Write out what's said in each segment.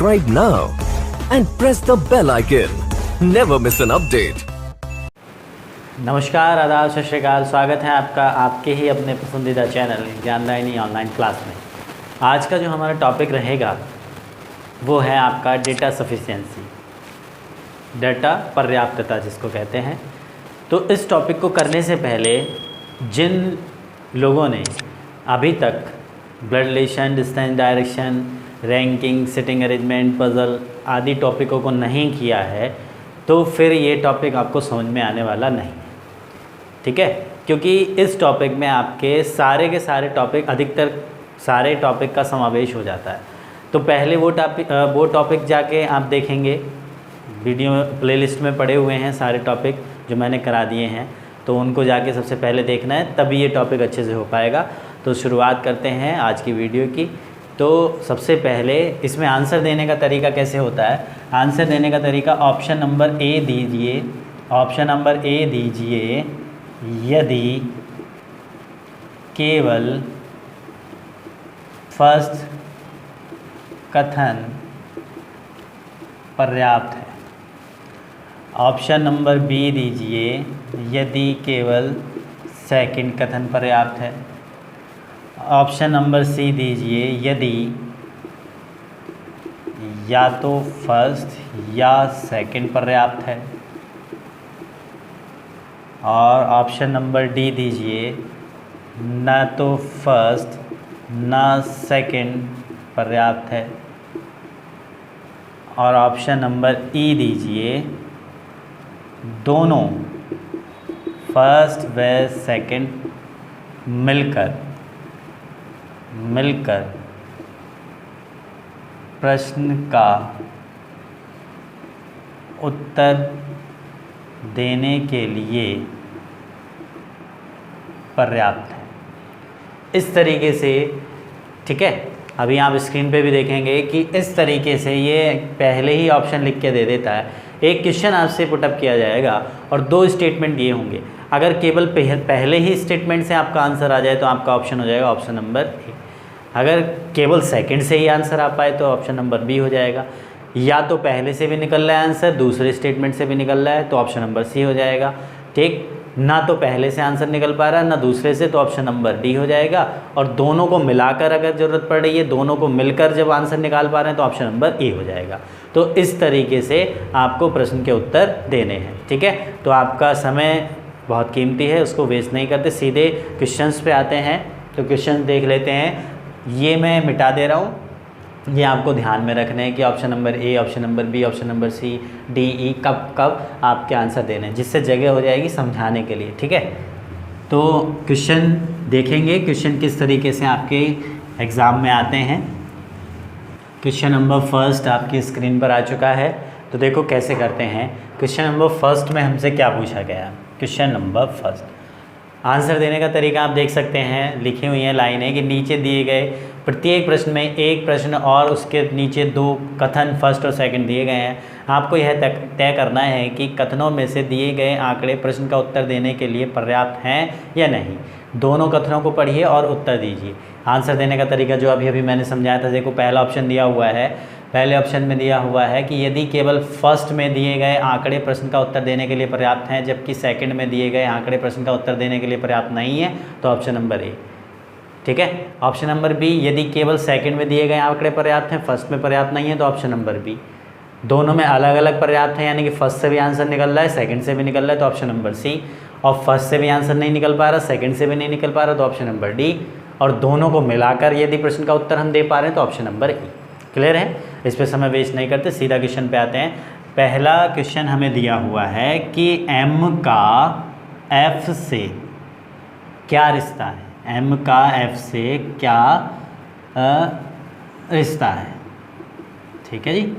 subscribe now and press the bell icon. Never miss an update. नमस्कार, आदाब, सत श्री अकाल। स्वागत है आपका आपके ही अपने पसंदीदा चैनल ज्ञानदायिनी ऑनलाइन क्लास में। आज का जो हमारा टॉपिक रहेगा वो है आपका डेटा सफिशिएंसी, डेटा पर्याप्तता जिसको कहते हैं। तो इस टॉपिक को करने से पहले जिन लोगों ने अभी तक blood relation, distance direction, ranking, sitting arrangement, puzzle आदि टॉपिकों को नहीं किया है तो फिर ये टॉपिक आपको समझ में आने वाला नहीं, ठीक है। क्योंकि इस टॉपिक में आपके सारे के सारे टॉपिक, अधिकतर सारे टॉपिक का समावेश हो जाता है। तो पहले वो टॉपिक जाके आप देखेंगे, वीडियो प्लेलिस्ट में पड़े हुए हैं सारे टॉपिक जो मैंने करा दिए हैं, तो उनको जाके सबसे पहले देखना है, तभी ये टॉपिक अच्छे से हो पाएगा। तो शुरुआत करते हैं आज की वीडियो की। तो सबसे पहले इसमें आंसर देने का तरीका कैसे होता है। आंसर देने का तरीका ऑप्शन नंबर ए दीजिए। ऑप्शन नंबर ए दीजिए, यदि केवल फर्स्ट कथन पर्याप्त है। ऑप्शन नंबर बी दीजिए, यदि केवल सेकंड कथन पर्याप्त है। ऑप्शन नंबर सी दीजिए, यदि या तो फर्स्ट या सेकंड पर्याप्त है। और ऑप्शन नंबर डी दीजिए, न तो फर्स्ट न सेकंड पर्याप्त है। और ऑप्शन नंबर ई दीजिए, दोनों फर्स्ट व सेकंड मिलकर प्रश्न का उत्तर देने के लिए पर्याप्त है। इस तरीके से, ठीक है। अभी आप स्क्रीन पे भी देखेंगे कि इस तरीके से ये पहले ही ऑप्शन लिख के दे देता है। एक क्वेश्चन आपसे पुटअप किया जाएगा और दो स्टेटमेंट ये होंगे। अगर केवल पहले ही स्टेटमेंट से आपका आंसर आ जाए तो आपका ऑप्शन हो जाएगा ऑप्शन नंबर ए। अगर केवल सेकंड से ही आंसर आ पाए तो ऑप्शन नंबर बी हो जाएगा। या तो पहले से भी निकल रहा है आंसर, दूसरे स्टेटमेंट से भी निकल रहा है तो ऑप्शन नंबर सी हो जाएगा, ठीक। ना तो पहले से आंसर निकल पा रहा है ना दूसरे से, तो ऑप्शन नंबर डी हो जाएगा। और दोनों को मिलाकर अगर ज़रूरत पड़ रही है, दोनों को मिलकर जब आंसर निकाल पा रहे हैं तो ऑप्शन नंबर ए हो जाएगा। तो इस तरीके से आपको प्रश्न के उत्तर देने हैं, ठीक है। तो आपका समय बहुत कीमती है, उसको वेस्ट नहीं करते, सीधे क्वेश्चंस पे आते हैं। तो क्वेश्चन देख लेते हैं। ये मैं मिटा दे रहा हूँ, ये आपको ध्यान में रखना है कि option number A, option number B, option number C, D, E कब आपके आंसर देने हैं, जिससे जगह हो जाएगी समझाने के लिए, ठीक है। तो क्वेश्चन देखेंगे, क्वेश्चन किस तरीके से आपके एग्ज़ाम में आते हैं। क्वेश्चन नंबर फर्स्ट आपकी स्क्रीन पर आ चुका है। तो देखो कैसे करते हैं। क्वेश्चन नंबर फर्स्ट में हमसे क्या पूछा गया। क्वेश्चन नंबर फर्स्ट, आंसर देने का तरीका आप देख सकते हैं, लिखी हुई हैं लाइनें कि नीचे दिए गए प्रत्येक प्रश्न में एक प्रश्न और उसके नीचे दो कथन फर्स्ट और सेकंड दिए गए हैं। आपको यह तय करना है कि कथनों में से दिए गए आंकड़े प्रश्न का उत्तर देने के लिए पर्याप्त हैं या नहीं। दोनों कथनों को पढ़िए और उत्तर दीजिए। आंसर देने का तरीका जो अभी मैंने समझाया था, देखो पहला ऑप्शन दिया हुआ है, पहले ऑप्शन में दिया हुआ है कि यदि केवल फर्स्ट में दिए गए आंकड़े प्रश्न का उत्तर देने के लिए पर्याप्त हैं, जबकि सेकंड में दिए गए आंकड़े प्रश्न का उत्तर देने के लिए पर्याप्त नहीं है, तो ऑप्शन नंबर ए, ठीक है। ऑप्शन नंबर बी, यदि केवल सेकंड में दिए गए आंकड़े पर्याप्त हैं, फर्स्ट में पर्याप्त नहीं है, तो ऑप्शन नंबर बी। दोनों में अलग अलग पर्याप्त है, यानी कि फर्स्ट से भी आंसर निकल रहा है, सेकंड से भी निकल रहा है, तो ऑप्शन नंबर सी। और फर्स्ट से भी आंसर नहीं निकल पा रहा, सेकंड से भी नहीं निकल पा रहा, तो ऑप्शन नंबर डी। और दोनों को मिलाकर यदि प्रश्न का उत्तर हम दे पा रहे हैं तो ऑप्शन नंबर ई। क्लियर है। इस पर समय वेस्ट नहीं करते, सीधा क्वेश्चन पे आते हैं। पहला क्वेश्चन हमें दिया हुआ है कि एम का एफ से क्या रिश्ता है। एम का एफ से क्या रिश्ता है, ठीक है जी।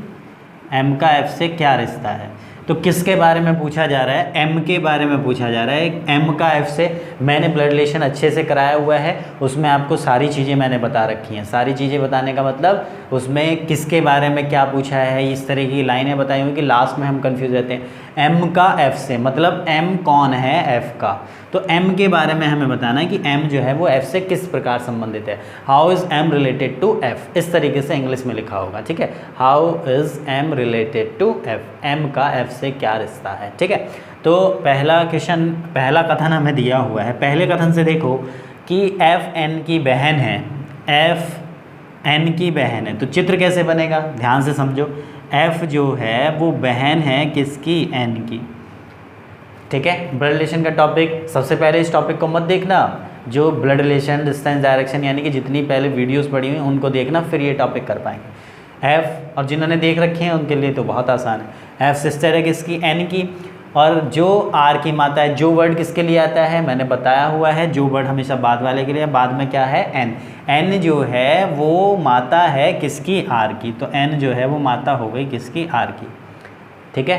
एम का एफ से क्या रिश्ता है। तो किसके बारे में पूछा जा रहा है, एम के बारे में पूछा जा रहा है। एम का एफ से मैंने ब्लड रिलेशन अच्छे से कराया हुआ है, उसमें आपको सारी चीज़ें मैंने बता रखी हैं। सारी चीज़ें बताने का मतलब उसमें किसके बारे में क्या पूछा है, इस तरह की लाइनें बताई हुई कि लास्ट में हम कंफ्यूज रहते हैं। m का f से, मतलब m कौन है f का। तो m के बारे में हमें बताना है कि m जो है वो f से किस प्रकार संबंधित है। How is m related to f, इस तरीके से इंग्लिश में लिखा होगा, ठीक है। How is m related to f, m का f से क्या रिश्ता है, ठीक है। तो पहला क्वेश्चन, पहला कथन हमें दिया हुआ है। पहले कथन से देखो कि f n की बहन है, f n की बहन है। तो चित्र कैसे बनेगा, ध्यान से समझो। f जो है वो बहन है किसकी, n की, ठीक है। ब्लड रिलेशन का टॉपिक, सबसे पहले इस टॉपिक को मत देखना, जो ब्लड रिलेशन, डिस्टेंस, डायरेक्शन यानी कि जितनी पहले वीडियोस पढ़ी हुई उनको देखना, फिर ये टॉपिक कर पाएंगे। f, और जिन्होंने देख रखे हैं उनके लिए तो बहुत आसान है। f सिस्टर है किसकी, n की, और जो r की माता है, जो वर्ड किसके लिए आता है मैंने बताया हुआ है, जो वर्ड हमेशा बाद वाले के लिए, बाद में क्या है, n जो है वो माता है किसकी, r की। तो n जो है वो माता हो गई किसकी, r की, ठीक है।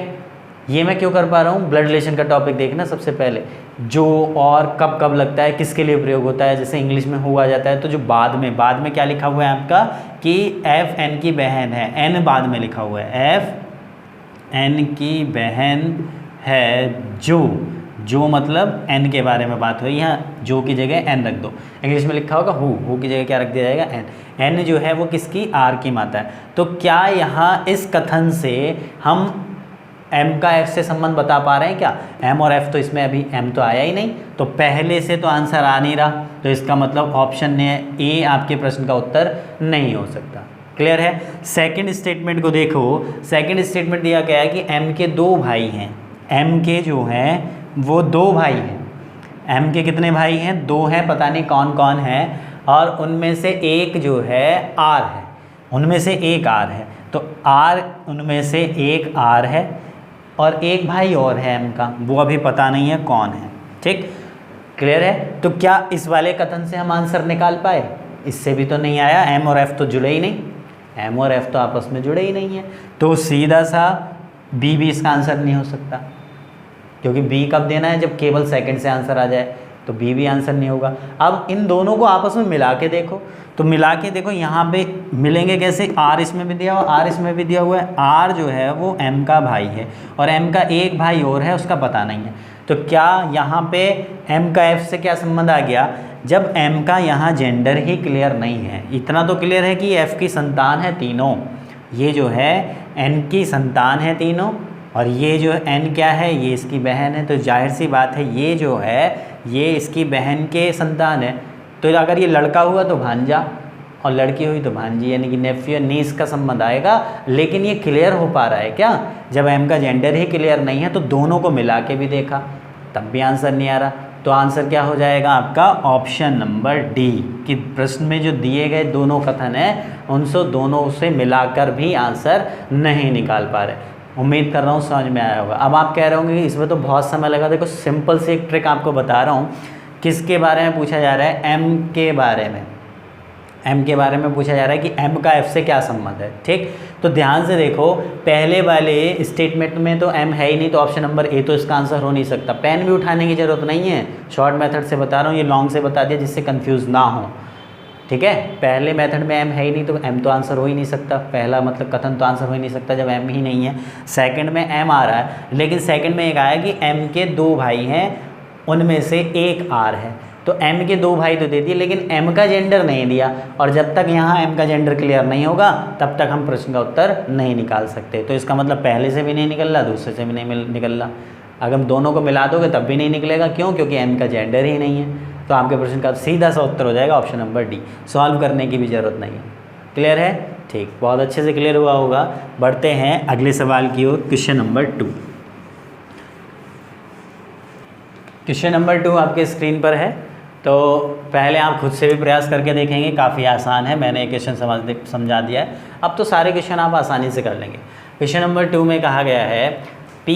ये मैं क्यों कर पा रहा हूँ, ब्लड रिलेशन का टॉपिक देखना सबसे पहले, जो और कब कब लगता है, किसके लिए प्रयोग होता है, जैसे इंग्लिश में हुआ जाता है। तो जो बाद में क्या लिखा हुआ है आपका कि f n की बहन है, n बाद में लिखा हुआ है, f n की बहन है, जो मतलब n के बारे में बात हुई, यहाँ जो की जगह n रख दो। इंग्लिश में लिखा होगा हु की जगह क्या रख दिया जाएगा, n जो है वो किसकी, r की माता है। तो क्या यहाँ इस कथन से हम m का f से संबंध बता पा रहे हैं क्या, m और f, तो इसमें अभी m तो आया ही नहीं, तो पहले से तो आंसर आ नहीं रहा, तो इसका मतलब ऑप्शन ए आपके प्रश्न का उत्तर नहीं हो सकता। क्लियर है। सेकंड स्टेटमेंट को देखो, सेकंड स्टेटमेंट दिया गया है कि m के दो भाई हैं, m के जो हैं वो दो भाई हैं। m के कितने भाई हैं, दो हैं, पता नहीं कौन कौन है, और उनमें से एक जो है r है, उनमें से एक r है। तो r उनमें से एक r है, और एक भाई और है m का, वो अभी पता नहीं है कौन है, ठीक। क्लियर है। तो क्या इस वाले कथन से हम आंसर निकाल पाए, इससे भी तो नहीं आया, m और f तो जुड़े ही नहीं, m और f तो आपस में जुड़े ही नहीं है। तो सीधा सा b भी इसका आंसर नहीं हो सकता, क्योंकि b कब देना है, जब केवल सेकंड से आंसर आ जाए, तो b भी आंसर नहीं होगा। अब इन दोनों को आपस में मिला के देखो, तो मिला के देखो यहाँ पे मिलेंगे कैसे, r इसमें भी दिया हुआ, r इसमें भी दिया हुआ है, r जो है वो m का भाई है, और m का एक भाई और है, उसका पता नहीं है। तो क्या यहाँ पे m का f से क्या संबंध आ गया, जब m का यहाँ जेंडर ही क्लियर नहीं है। इतना तो क्लियर है कि f की संतान है तीनों, ये जो है n की संतान है तीनों, और ये जो n क्या है, ये इसकी बहन है। तो जाहिर सी बात है ये जो है ये इसकी बहन के संतान है। तो अगर ये लड़का हुआ तो भांजा, और लड़की हुई तो भांजी, यानी कि नेफ्यू नीस का संबंध आएगा। लेकिन ये क्लियर हो पा रहा है क्या, जब m का जेंडर ही क्लियर नहीं है, तो दोनों को मिला के भी देखा तब भी आंसर नहीं आ रहा। तो आंसर क्या हो जाएगा आपका, ऑप्शन नंबर डी, कि प्रश्न में जो दिए गए दोनों कथन हैं उनसे दोनों से मिलाकर भी आंसर नहीं निकाल पा रहे। उम्मीद कर रहा हूँ समझ में आया होगा। अब आप कह रहे होंगे कि इसमें तो बहुत समय लगा। देखो सिंपल सी एक ट्रिक आपको बता रहा हूँ। किसके बारे में पूछा जा रहा है, m के बारे में, m के बारे में पूछा जा रहा है कि m का f से क्या संबंध है, ठीक। तो ध्यान से देखो, पहले वाले स्टेटमेंट में तो m है ही नहीं, तो ऑप्शन नंबर ए तो इसका आंसर हो नहीं सकता। पेन भी उठाने की ज़रूरत नहीं है, शॉर्ट मेथड से बता रहा हूँ, ये लॉन्ग से बता दिया जिससे कंफ्यूज ना हो, ठीक है। पहले मेथड में m है ही नहीं, तो m तो आंसर हो ही नहीं सकता, पहला मतलब कथन तो आंसर हो ही नहीं सकता जब m ही नहीं है। सेकंड में m आ रहा है, लेकिन सेकंड में एक आया कि m के दो भाई हैं, उनमें से एक r है। तो m के दो भाई तो दे दिए, लेकिन m का जेंडर नहीं दिया, और जब तक यहाँ m का जेंडर क्लियर नहीं होगा तब तक हम प्रश्न का उत्तर नहीं निकाल सकते। तो इसका मतलब पहले से भी नहीं निकल रहा, दूसरे से भी नहीं निकल रहा। अगर दोनों को मिला दोगे तब भी नहीं निकलेगा, क्यों, क्योंकि m का जेंडर ही नहीं है। तो आपके प्रश्न का सीधा सा उत्तर हो जाएगा ऑप्शन नंबर डी, सॉल्व करने की भी ज़रूरत नहीं है। क्लियर है, ठीक, बहुत अच्छे से क्लियर हुआ होगा। बढ़ते हैं अगले सवाल की ओर, क्वेश्चन नंबर 2। क्वेश्चन नंबर 2 आपके स्क्रीन पर है। तो पहले आप खुद से भी प्रयास करके देखेंगे, काफ़ी आसान है, मैंने एक क्वेश्चन समझा दिया है। अब तो सारे क्वेश्चन आप आसानी से कर लेंगे। क्वेश्चन नंबर 2 में कहा गया है P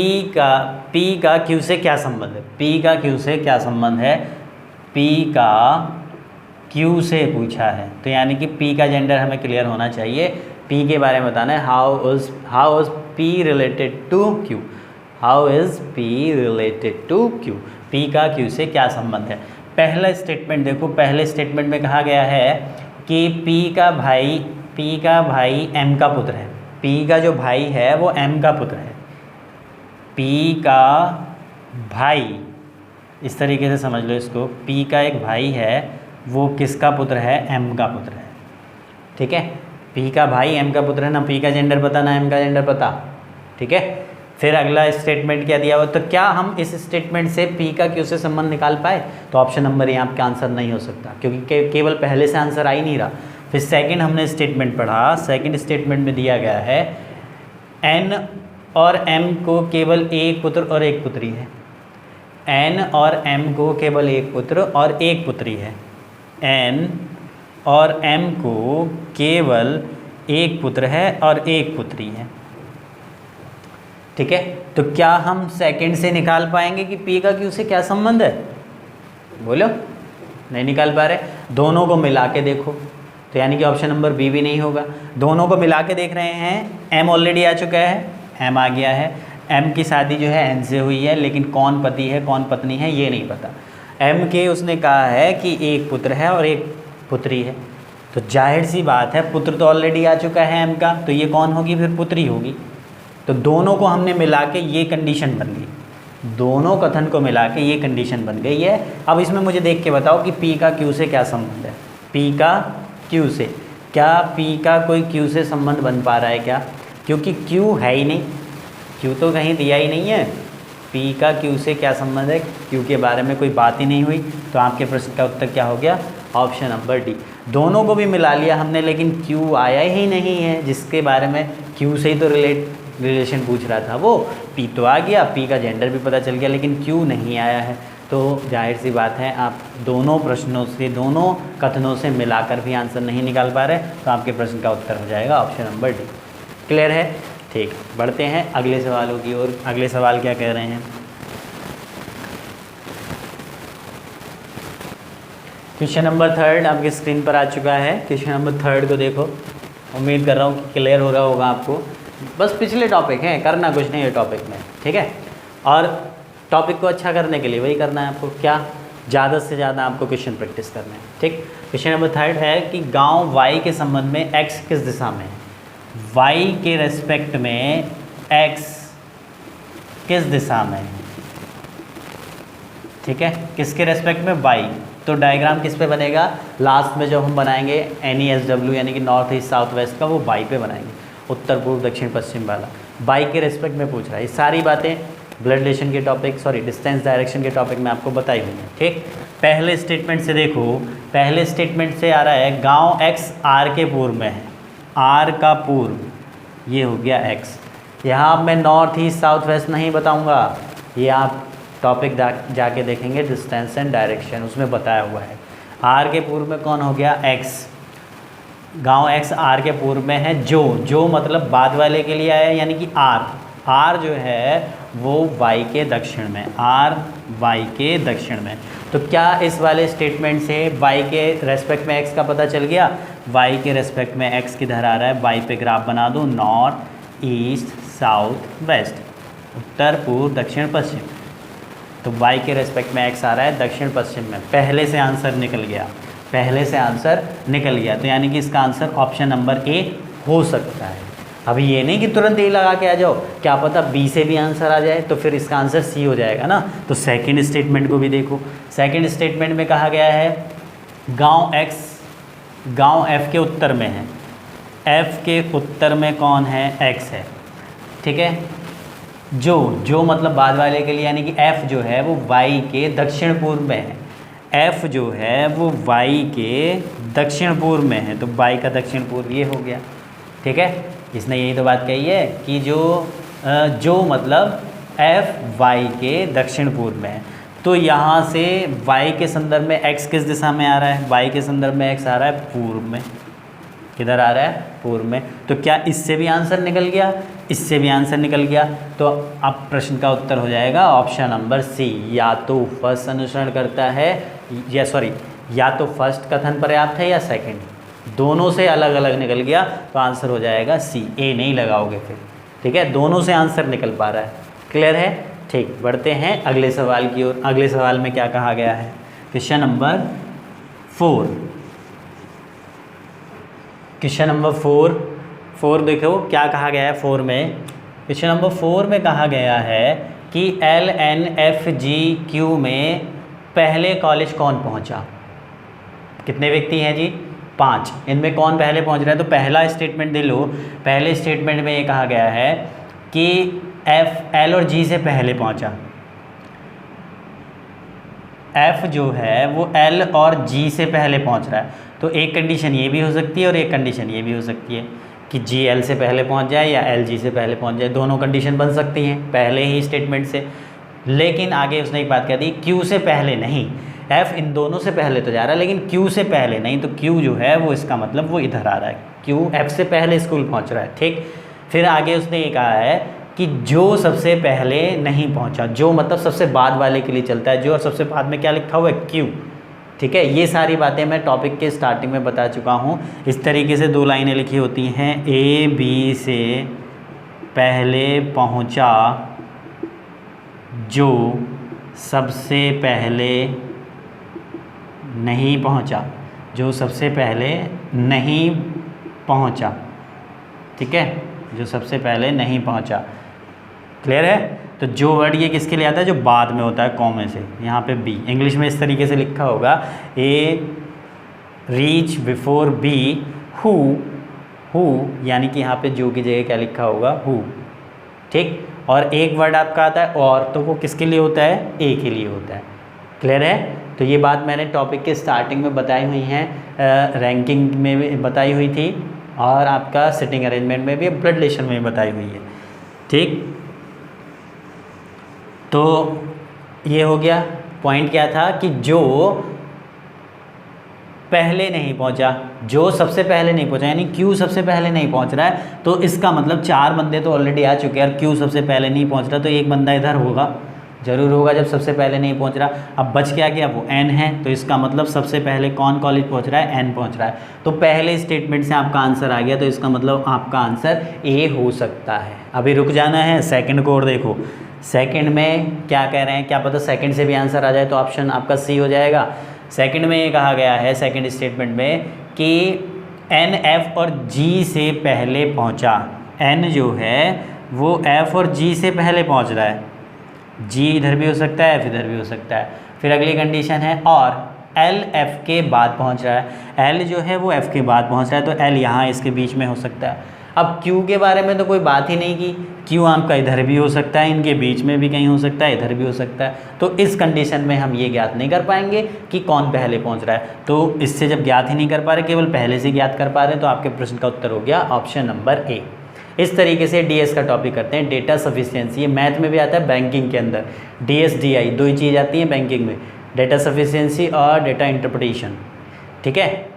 का Q से क्या संबंध है, P का Q से क्या संबंध है, P का Q से पूछा है। तो यानी कि P का जेंडर हमें क्लियर होना चाहिए, P के बारे में बताना है। How is P related to Q, how is P related to Q, P का Q से क्या संबंध है। पहला स्टेटमेंट देखो, पहले स्टेटमेंट में कहा गया है कि P का भाई M का पुत्र है, P का जो भाई है वो M का पुत्र है, पी का भाई, इस तरीके से समझ लो इसको, पी का एक भाई है, वो किसका पुत्र है, एम का पुत्र है। ठीक है, पी का भाई एम का पुत्र है, ना पी का जेंडर पता ना एम का जेंडर पता। ठीक है, फिर अगला स्टेटमेंट क्या दिया हुआ, तो क्या हम इस स्टेटमेंट से पी का क्यू से संबंध निकाल पाए, तो ऑप्शन नंबर यहाँ आपका आंसर नहीं हो सकता, क्योंकि केवल पहले से आंसर आ ही नहीं रहा। फिर सेकंड हमने स्टेटमेंट पढ़ा, सेकंड स्टेटमेंट में दिया गया है एन और एम को केवल एक पुत्र और एक पुत्री है। एन और एम को केवल एक पुत्र और एक पुत्री है। एन और एम को केवल एक पुत्र है और एक पुत्री है। ठीक है, तो क्या हम सेकंड से निकाल पाएंगे कि पी का क्यू से क्या संबंध है, बोलो, नहीं निकाल पा रहे। दोनों को मिला के देखो, तो यानी कि ऑप्शन नंबर बी भी नहीं होगा। दोनों को मिला के देख रहे हैं, एम ऑलरेडी आ चुका है, एम आ गया है, एम की शादी जो है एन से हुई है, लेकिन कौन पति है कौन पत्नी है ये नहीं पता। एम के उसने कहा है कि एक पुत्र है और एक पुत्री है, तो जाहिर सी बात है पुत्र तो ऑलरेडी आ चुका है एम का, तो ये कौन होगी, फिर पुत्री होगी। तो दोनों को हमने मिला के ये कंडीशन बन गई, दोनों कथन को मिला के ये कंडीशन बन गई है। अब इसमें मुझे देख के बताओ कि पी का क्यू से क्या संबंध है, पी का क्यू से, क्या पी का कोई क्यू से संबंध बन पा रहा है क्या, क्योंकि क्यू है ही नहीं, क्यू तो कहीं दिया ही नहीं है। पी का क्यू से क्या संबंध है, क्यू के बारे में कोई बात ही नहीं हुई, तो आपके प्रश्न का उत्तर क्या हो गया, ऑप्शन नंबर डी। दोनों को भी मिला लिया हमने, लेकिन क्यू आया ही नहीं है, जिसके बारे में क्यू से ही तो रिलेशन पूछ रहा था वो। पी तो आ गया, पी का जेंडर भी पता चल गया, लेकिन क्यू नहीं आया है, तो जाहिर सी बात है आप दोनों प्रश्नों से, दोनों कथनों से मिलाकर भी आंसर नहीं निकाल पा रहे, तो आपके प्रश्न का उत्तर हो जाएगा ऑप्शन नंबर डी। क्लियर है, ठीक, बढ़ते हैं अगले सवालों की ओर। अगले सवाल क्या कह रहे हैं, क्वेश्चन नंबर 3 आपकी स्क्रीन पर आ चुका है। क्वेश्चन नंबर 3 को देखो, उम्मीद कर रहा हूँ कि क्लियर हो रहा होगा आपको। बस पिछले टॉपिक हैं, करना कुछ नहीं है टॉपिक में, ठीक है। और टॉपिक को अच्छा करने के लिए वही करना है आपको, क्या, ज़्यादा से ज़्यादा आपको क्वेश्चन प्रैक्टिस करना है, ठीक। क्वेश्चन नंबर 3 है कि गांव वाई के संबंध में एक्स किस दिशा में है, वाई के रेस्पेक्ट में एक्स किस दिशा में है, ठीक है, किसके रेस्पेक्ट में, वाई। तो डायग्राम किस पे बनेगा, लास्ट में जब हम बनाएंगे NESW यानी कि नॉर्थ ईस्ट साउथ वेस्ट का, वो वाई पे बनाएंगे, उत्तर पूर्व दक्षिण पश्चिम वाला। वाई के रेस्पेक्ट में पूछ रहा है, ये सारी बातें ब्लड रिलेशन के टॉपिक, सॉरी डिस्टेंस डायरेक्शन के टॉपिक में आपको बताई हुई है, ठीक। पहले स्टेटमेंट से देखो, पहले स्टेटमेंट से आ रहा है गांव एक्स आर के पूर्व में है, आर का पूर्व ये हो गया एक्स। यहाँ अब मैं नॉर्थ ईस्ट साउथ वेस्ट नहीं बताऊँगा, ये आप टॉपिक जाके देखेंगे डिस्टेंस एंड डायरेक्शन, उसमें बताया हुआ है। आर के पूर्व में कौन हो गया, एक्स। गांव एक्स आर के पूर्व में है, जो मतलब बाद वाले के लिए आया, यानी कि आर जो है वो वाई के दक्षिण में, आर वाई के दक्षिण में। तो क्या इस वाले स्टेटमेंट से वाई के रेस्पेक्ट में एक्स का पता चल गया, वाई के रेस्पेक्ट में एक्स किधर आ रहा है, वाई पे ग्राफ बना दो, नॉर्थ ईस्ट साउथ वेस्ट, उत्तर पूर्व दक्षिण पश्चिम। तो वाई के रेस्पेक्ट में एक्स आ रहा है दक्षिण पश्चिम में, पहले से आंसर निकल गया, पहले से आंसर निकल गया। तो यानी कि इसका आंसर ऑप्शन नंबर ए हो सकता है। अभी ये नहीं कि तुरंत ए लगा के आ जाओ, क्या पता बी से भी आंसर आ जाए, तो फिर इसका आंसर सी हो जाएगा ना। तो सेकंड स्टेटमेंट को भी देखो, सेकंड स्टेटमेंट में कहा गया है गांव एक्स, गांव एफ के उत्तर में है, एफ के उत्तर में कौन है, एक्स है, ठीक है। जो मतलब बाद वाले के लिए, यानी कि एफ जो है वो वाई के दक्षिण पूर्व में है, एफ जो है वो वाई के दक्षिण पूर्व में है, तो वाई का दक्षिण पूर्व ये हो गया, ठीक है। इसने यही तो बात कही है कि जो मतलब एफ वाई के दक्षिण पूर्व में है। तो यहाँ से वाई के संदर्भ में एक्स किस दिशा में आ रहा है, वाई के संदर्भ में एक्स आ रहा है पूर्व में, किधर आ रहा है, पूर्व में। तो क्या इससे भी आंसर निकल गया, इससे भी आंसर निकल गया, तो अब प्रश्न का उत्तर हो जाएगा ऑप्शन नंबर सी। या तो फर्स्ट अनुसरण करता है, या सॉरी, या तो फर्स्ट कथन पर्याप्त है या सेकंड, दोनों से अलग अलग निकल गया, तो आंसर हो जाएगा सी। ए नहीं लगाओगे फिर, ठीक है, दोनों से आंसर निकल पा रहा है। क्लियर है, ठीक। बढ़ते हैं अगले सवाल की ओर। अगले सवाल में क्या कहा गया है, क्वेश्चन नंबर 4, क्वेश्चन नंबर 4 देखो क्या कहा गया है 4 में, क्वेश्चन नंबर 4 में कहा गया है कि L N F G Q में पहले कॉलेज कौन पहुंचा। कितने व्यक्ति हैं जी? 5। इनमें कौन पहले पहुंच रहा है? तो पहला स्टेटमेंट दे लो। पहले स्टेटमेंट में ये कहा गया है कि एफ एल और जी से पहले पहुंचा। एफ जो है वो एल और जी से पहले पहुंच रहा है, तो एक कंडीशन ये भी हो सकती है और एक कंडीशन ये भी हो सकती है कि जी एल से पहले पहुंच जाए या एल जी से पहले पहुंच जाए। दोनों कंडीशन बन सकती हैं पहले ही स्टेटमेंट से। लेकिन आगे उसने एक बात कह दी, क्यू से पहले नहीं। एफ इन दोनों से पहले तो जा रहा है लेकिन क्यू से पहले नहीं, तो क्यू जो है वो इसका मतलब वो इधर आ रहा है, क्यू एफ से पहले स्कूल पहुंच रहा है। ठीक, फिर आगे उसने ये कहा है कि जो सबसे पहले नहीं पहुंचा, जो मतलब सबसे बाद वाले के लिए चलता है, जो और सबसे बाद में क्या लिखा हुआ है? क्यू। ठीक है, ये सारी बातें मैं टॉपिक के स्टार्टिंग में बता चुका हूँ। इस तरीके से 2 लाइनें लिखी होती हैं, ए बी से पहले पहुँचा जो सबसे पहले नहीं पहुँचा, जो सबसे पहले नहीं पहुँचा। ठीक है, जो सबसे पहले नहीं पहुँचा। क्लियर है? तो जो वर्ड ये किसके लिए आता है? जो बाद में होता है कॉमे से। यहाँ पे बी, इंग्लिश में इस तरीके से लिखा होगा, ए रीच बिफोर बी हु, यानी कि यहाँ पे जो की जगह क्या लिखा होगा? हु। ठीक, और एक वर्ड आपका आता है और, तो वो किसके लिए होता है? ए के लिए होता है। क्लियर है? तो ये बात मैंने टॉपिक के स्टार्टिंग में बताई हुई हैं, रैंकिंग में भी बताई हुई थी और आपका सिटिंग अरेंजमेंट में भी, ब्लड रिलेशन में भी बताई हुई है। ठीक, तो ये हो गया। पॉइंट क्या था कि जो पहले नहीं पहुंचा, जो सबसे पहले नहीं पहुंचा, यानी क्यू सबसे पहले नहीं पहुंच रहा है, तो इसका मतलब 4 बंदे तो ऑलरेडी आ चुके हैं और क्यू सबसे पहले नहीं पहुंच रहा, तो एक बंदा इधर होगा, जरूर होगा जब सबसे पहले नहीं पहुंच रहा। अब बच क्या गया? वो एन है, तो इसका मतलब सबसे पहले कौन कॉलेज पहुंच रहा है? एन पहुंच रहा है। तो पहले स्टेटमेंट से आपका आंसर आ गया, तो इसका मतलब आपका आंसर ए हो सकता है। अभी रुक जाना है, सेकंड को और देखो। सेकंड में क्या कह रहे हैं? क्या पता सेकंड से भी आंसर आ जाए, तो ऑप्शन आपका सी हो जाएगा। सेकंड में ये कहा गया है, सेकंड स्टेटमेंट में, कि एन एफ और जी से पहले पहुंचा। एन जो है वो एफ और जी से पहले पहुंच रहा है, जी इधर भी हो सकता है, एफ इधर भी हो सकता है। फिर अगली कंडीशन है और एल एफ के बाद पहुंच रहा है। एल जो है वो एफ के बाद पहुंच रहा है, तो एल यहाँ इसके बीच में हो सकता है। अब क्यू के बारे में तो कोई बात ही नहीं की, क्यू आपका इधर भी हो सकता है, इनके बीच में भी कहीं हो सकता है, इधर भी हो सकता है। तो इस कंडीशन में हम ये ज्ञात नहीं कर पाएंगे कि कौन पहले पहुंच रहा है। तो इससे जब ज्ञात ही नहीं कर पा रहे, केवल पहले से ज्ञात कर पा रहे हैं, तो आपके प्रश्न का उत्तर हो गया ऑप्शन नंबर ए। इस तरीके से डीएस का टॉपिक करते हैं, डेटा सफिशिएंसी। ये मैथ में भी आता है, बैंकिंग के अंदर डीएस डीआई 2 ही चीज़ आती हैं बैंकिंग में, डेटा सफिशिएंसी और डेटा इंटरप्रिटेशन। ठीक है,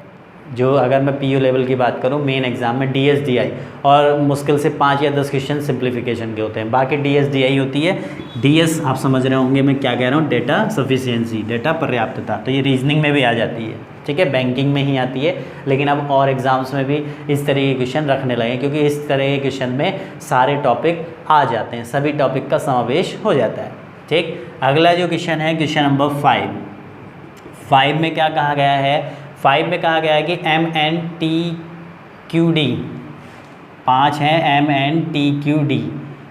जो अगर मैं पीयू लेवल की बात करूं, मेन एग्जाम में डीएस डीआई और मुश्किल से 5 या 10 क्वेश्चन सिंप्लीफिकेशन के होते हैं, बाकी डीएस डीआई होती है। डीएस आप समझ रहे होंगे मैं क्या कह रहा हूँ, डेटा सफिशिएंसी, डेटा पर्याप्तता। तो ये रीजनिंग में भी आ जाती है, ठीक है, बैंकिंग में ही आती है, लेकिन अब और एग्जाम्स में भी इस तरह के क्वेश्चन रखने लगे, क्योंकि इस तरह के क्वेश्चन में सारे टॉपिक आ जाते हैं, सभी टॉपिक का समावेश हो जाता है। ठीक, अगला जो क्वेश्चन है क्वेश्चन नंबर 5 में क्या कहा गया है? 5 में कहा गया है कि M N T Q D, 5 हैं M N T Q D.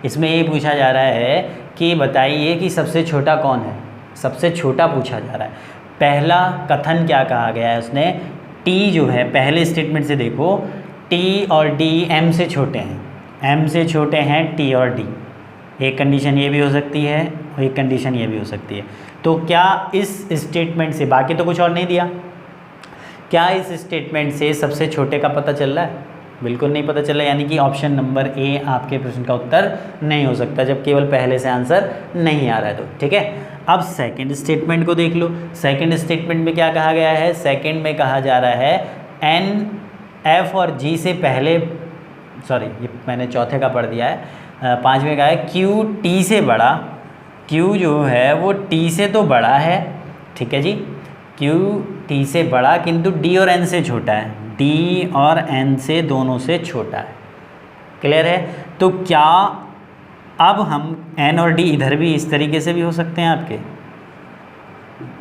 इसमें ये पूछा जा रहा है कि बताइए कि सबसे छोटा कौन है, सबसे छोटा पूछा जा रहा है। पहला कथन क्या कहा गया है उसने? टी जो है, पहले स्टेटमेंट से देखो, टी और डी एम से छोटे हैं, एम से छोटे हैं टी और डी। एक कंडीशन ये भी हो सकती है और एक कंडीशन ये भी हो सकती है। तो क्या इस स्टेटमेंट से, बाकी तो कुछ और नहीं दिया, क्या इस स्टेटमेंट से सबसे छोटे का पता चल रहा है? बिल्कुल नहीं पता चला, यानी कि ऑप्शन नंबर ए आपके प्रश्न का उत्तर नहीं हो सकता, जब केवल पहले से आंसर नहीं आ रहा है तो। ठीक है, अब सेकंड स्टेटमेंट को देख लो। सेकंड स्टेटमेंट में क्या कहा गया है? सेकंड में कहा जा रहा है एन एफ और जी से पहले, सॉरी ये मैंने चौथे का पढ़ दिया है, 5 में कहा है क्यू टी से बड़ा, क्यू जो है वो टी से तो बड़ा है, ठीक है जी, क्यू टी से बड़ा किंतु डी और एन से छोटा है, डी और एन से दोनों से छोटा है। क्लियर है? तो क्या अब हम एन और डी इधर भी इस तरीके से भी हो सकते हैं आपके,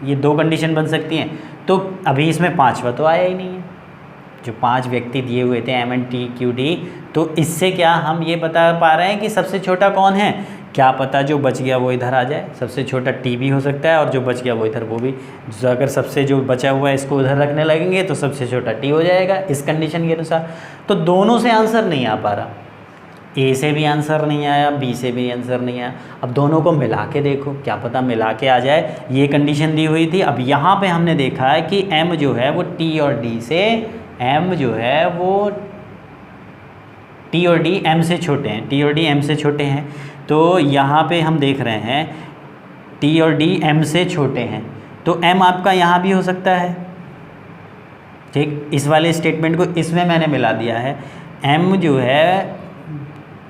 ये 2 कंडीशन बन सकती हैं। तो अभी इसमें 5वां तो आया ही नहीं है, जो 5 व्यक्ति दिए हुए थे MNTQD, तो इससे क्या हम ये बता पा रहे हैं कि सबसे छोटा कौन है? क्या पता जो बच गया वो इधर आ जाए, सबसे छोटा T भी हो सकता है और जो बच गया वो इधर वो भी। अगर सबसे जो बचा हुआ है इसको उधर रखने लगेंगे तो सबसे छोटा T हो जाएगा इस कंडीशन के अनुसार। तो दोनों से आंसर नहीं आ पा रहा, A से भी आंसर नहीं आया, B से भी आंसर नहीं आया। अब दोनों को मिला के देखो, क्या पता मिला के आ जाए। ये कंडीशन दी हुई थी। अब यहाँ पे हमने देखा है कि M जो है वो T और D से, M जो है वो T और D M से छोटे हैं, T और D M से छोटे हैं। तो यहाँ पे हम देख रहे हैं T और D M से छोटे हैं, तो M आपका यहाँ भी हो सकता है। ठीक, इस वाले स्टेटमेंट को इसमें मैंने मिला दिया है। M जो है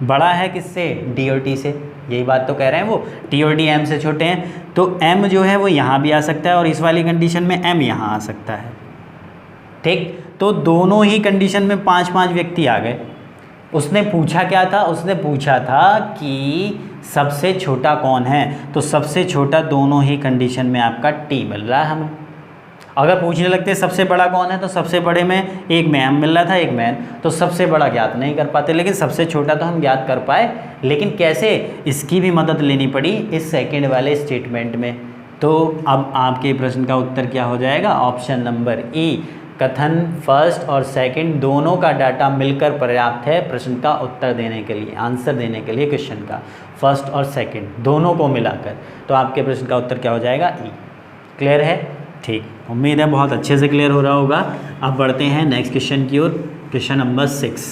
बड़ा है किससे? D और T से, यही बात तो कह रहे हैं वो, T और D M से छोटे हैं। तो M जो है वो यहाँ भी आ सकता है और इस वाली कंडीशन में M यहाँ आ सकता है। ठीक, तो दोनों ही कंडीशन में 5-5 व्यक्ति आ गए। उसने पूछा क्या था? उसने पूछा था कि सबसे छोटा कौन है, तो सबसे छोटा दोनों ही कंडीशन में आपका T मिल रहा है हमें। अगर पूछने लगते सबसे बड़ा कौन है, तो सबसे बड़े में एक में M मिल रहा था, एक में N, तो सबसे बड़ा ज्ञात नहीं कर पाते, लेकिन सबसे छोटा तो हम ज्ञात कर पाए। लेकिन कैसे? इसकी भी मदद लेनी पड़ी इस सेकंड वाले स्टेटमेंट में। तो अब आपके प्रश्न का उत्तर क्या हो जाएगा? ऑप्शन नंबर E, कथन फर्स्ट और सेकंड दोनों का डाटा मिलकर पर्याप्त है प्रश्न का उत्तर देने के लिए, आंसर देने के लिए क्वेश्चन का, फर्स्ट और सेकंड दोनों को मिलाकर। तो आपके प्रश्न का उत्तर क्या हो जाएगा? E। क्लियर है? ठीक, उम्मीद है बहुत अच्छे से क्लियर हो रहा होगा। अब बढ़ते हैं नेक्स्ट क्वेश्चन की ओर, क्वेश्चन नंबर 6।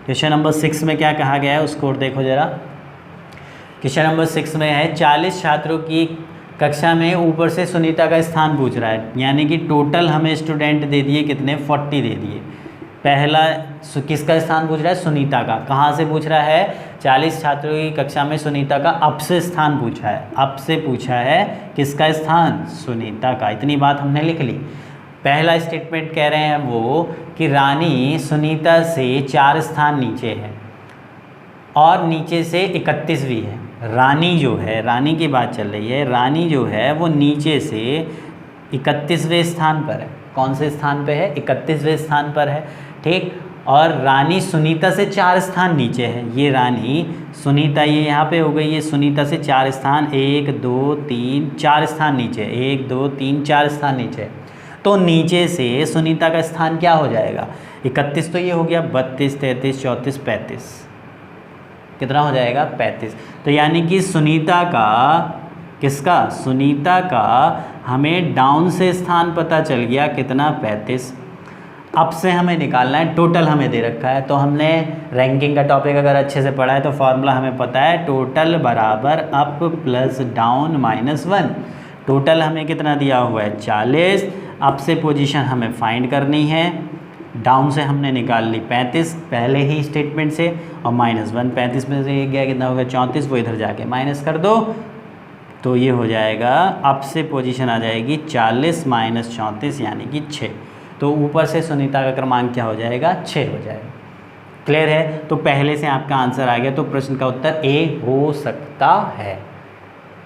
क्वेश्चन नंबर 6 में क्या कहा गया है उसको देखो ज़रा। क्वेश्चन नंबर 6 में है 40 छात्रों की कक्षा में ऊपर से सुनीता का स्थान पूछ रहा है, यानी कि टोटल हमें स्टूडेंट दे दिए कितने? 40 दे दिए। पहला किसका स्थान पूछ रहा है? सुनीता का। कहाँ से पूछ रहा है? 40 छात्रों की कक्षा में सुनीता का अप से स्थान पूछा है, अप से पूछा है किसका स्थान? सुनीता का। इतनी बात हमने लिख ली। पहला स्टेटमेंट कह रहे हैं वो कि रानी सुनीता से 4 स्थान नीचे है और नीचे से 31वीं है। रानी जो है, रानी की बात चल रही है, रानी जो है वो नीचे से 31वें स्थान पर है। कौन से स्थान पे है? 31वें स्थान पर है। ठीक, और रानी सुनीता से 4 स्थान नीचे है। ये रानी सुनीता, ये यहाँ पे हो गई, ये सुनीता से 4 स्थान, 1 2 3 4 स्थान नीचे, 1 2 3 4 स्थान नीचे। तो नीचे से सुनीता का स्थान क्या हो जाएगा? 31 तो ये हो गया, 32 33 34 35, कितना हो जाएगा? 35। तो यानी कि सुनीता का, किसका? सुनीता का हमें डाउन से स्थान पता चल गया कितना? 35। अप से हमें निकालना है, टोटल हमें दे रखा है। तो हमने रैंकिंग का टॉपिक अगर अच्छे से पढ़ा है तो फॉर्मूला हमें पता है, टोटल बराबर up plus down minus 1। Total हमें कितना दिया हुआ है? 40। अप से पोजीशन हमें फाइंड करनी है, डाउन से हमने निकाल ली 35 पहले ही स्टेटमेंट से, और माइनस 1, 35 में से एक गया कितना होगा? 34, वो इधर जाके माइनस कर दो, तो ये हो जाएगा, अप से पोजीशन आ जाएगी 40 माइनस 34 यानी कि 6। तो ऊपर से सुनीता का क्रमांक क्या हो जाएगा? 6 हो जाएगा। क्लियर है? तो पहले से आपका आंसर आ गया, तो प्रश्न का उत्तर ए हो सकता है।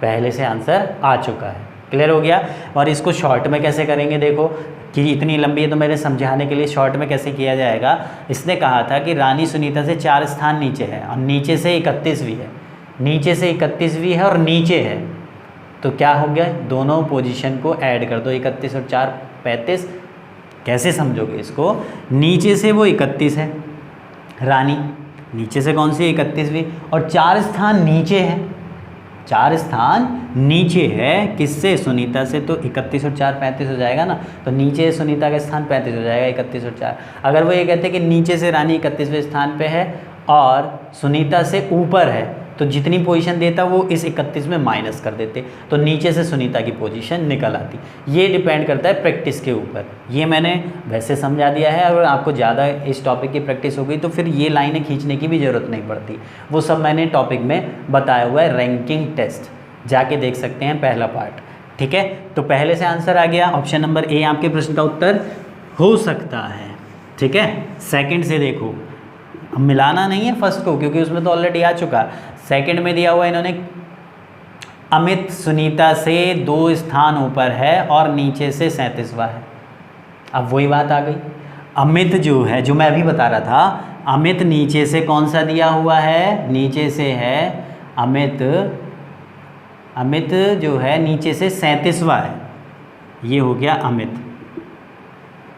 पहले से आंसर आ चुका है। क्लियर हो गया? और इसको शॉर्ट में कैसे करेंगे? देखो कि इतनी लंबी है तो मेरे समझाने के लिए शॉर्ट में कैसे किया जाएगा। इसने कहा था कि रानी सुनीता से 4 स्थान नीचे है और नीचे से 31वीं है, नीचे से 31वीं है और नीचे है, तो क्या हो गया? दोनों पोजीशन को ऐड कर दो, 31 और 4 35। कैसे समझोगे इसको? नीचे से वो 31 है रानी, नीचे से कौन सी? 31वीं, और 4 स्थान नीचे है, 4 स्थान नीचे है किससे? सुनीता से। तो 31 और 4 35 हो जाएगा ना, तो नीचे सुनीता का स्थान 35 हो जाएगा, 31 और 4। अगर वो ये कहते कि नीचे से रानी 31वें स्थान पे है और सुनीता से ऊपर है, तो जितनी पोजीशन देता वो इस 31 में माइनस कर देते, तो नीचे से सुनीता की पोजीशन निकल आती। ये डिपेंड करता है प्रैक्टिस के ऊपर। ये मैंने वैसे समझा दिया है, अगर आपको ज़्यादा इस टॉपिक की प्रैक्टिस हो गई तो फिर ये लाइनें खींचने की भी ज़रूरत नहीं पड़ती, वो सब मैंने टॉपिक में बताया हुआ है। रैंकिंग टेस्ट जाके देख सकते हैं, पहला पार्ट। ठीक है, तो पहले से आंसर आ गया, ऑप्शन नंबर ए आपके प्रश्न का उत्तर हो सकता है। ठीक है, सेकंड से देखो, अब मिलाना नहीं है फर्स्ट को क्योंकि उसमें तो ऑलरेडी आ चुका। सेकंड में दिया हुआ इन्होंने अमित सुनीता से 2 स्थान ऊपर है और नीचे से 37वां है। अब वही बात आ गई, अमित जो है, जो मैं अभी बता रहा था, अमित नीचे से कौन सा दिया हुआ है, नीचे से है अमित जो है नीचे से 37वां है, ये हो गया अमित।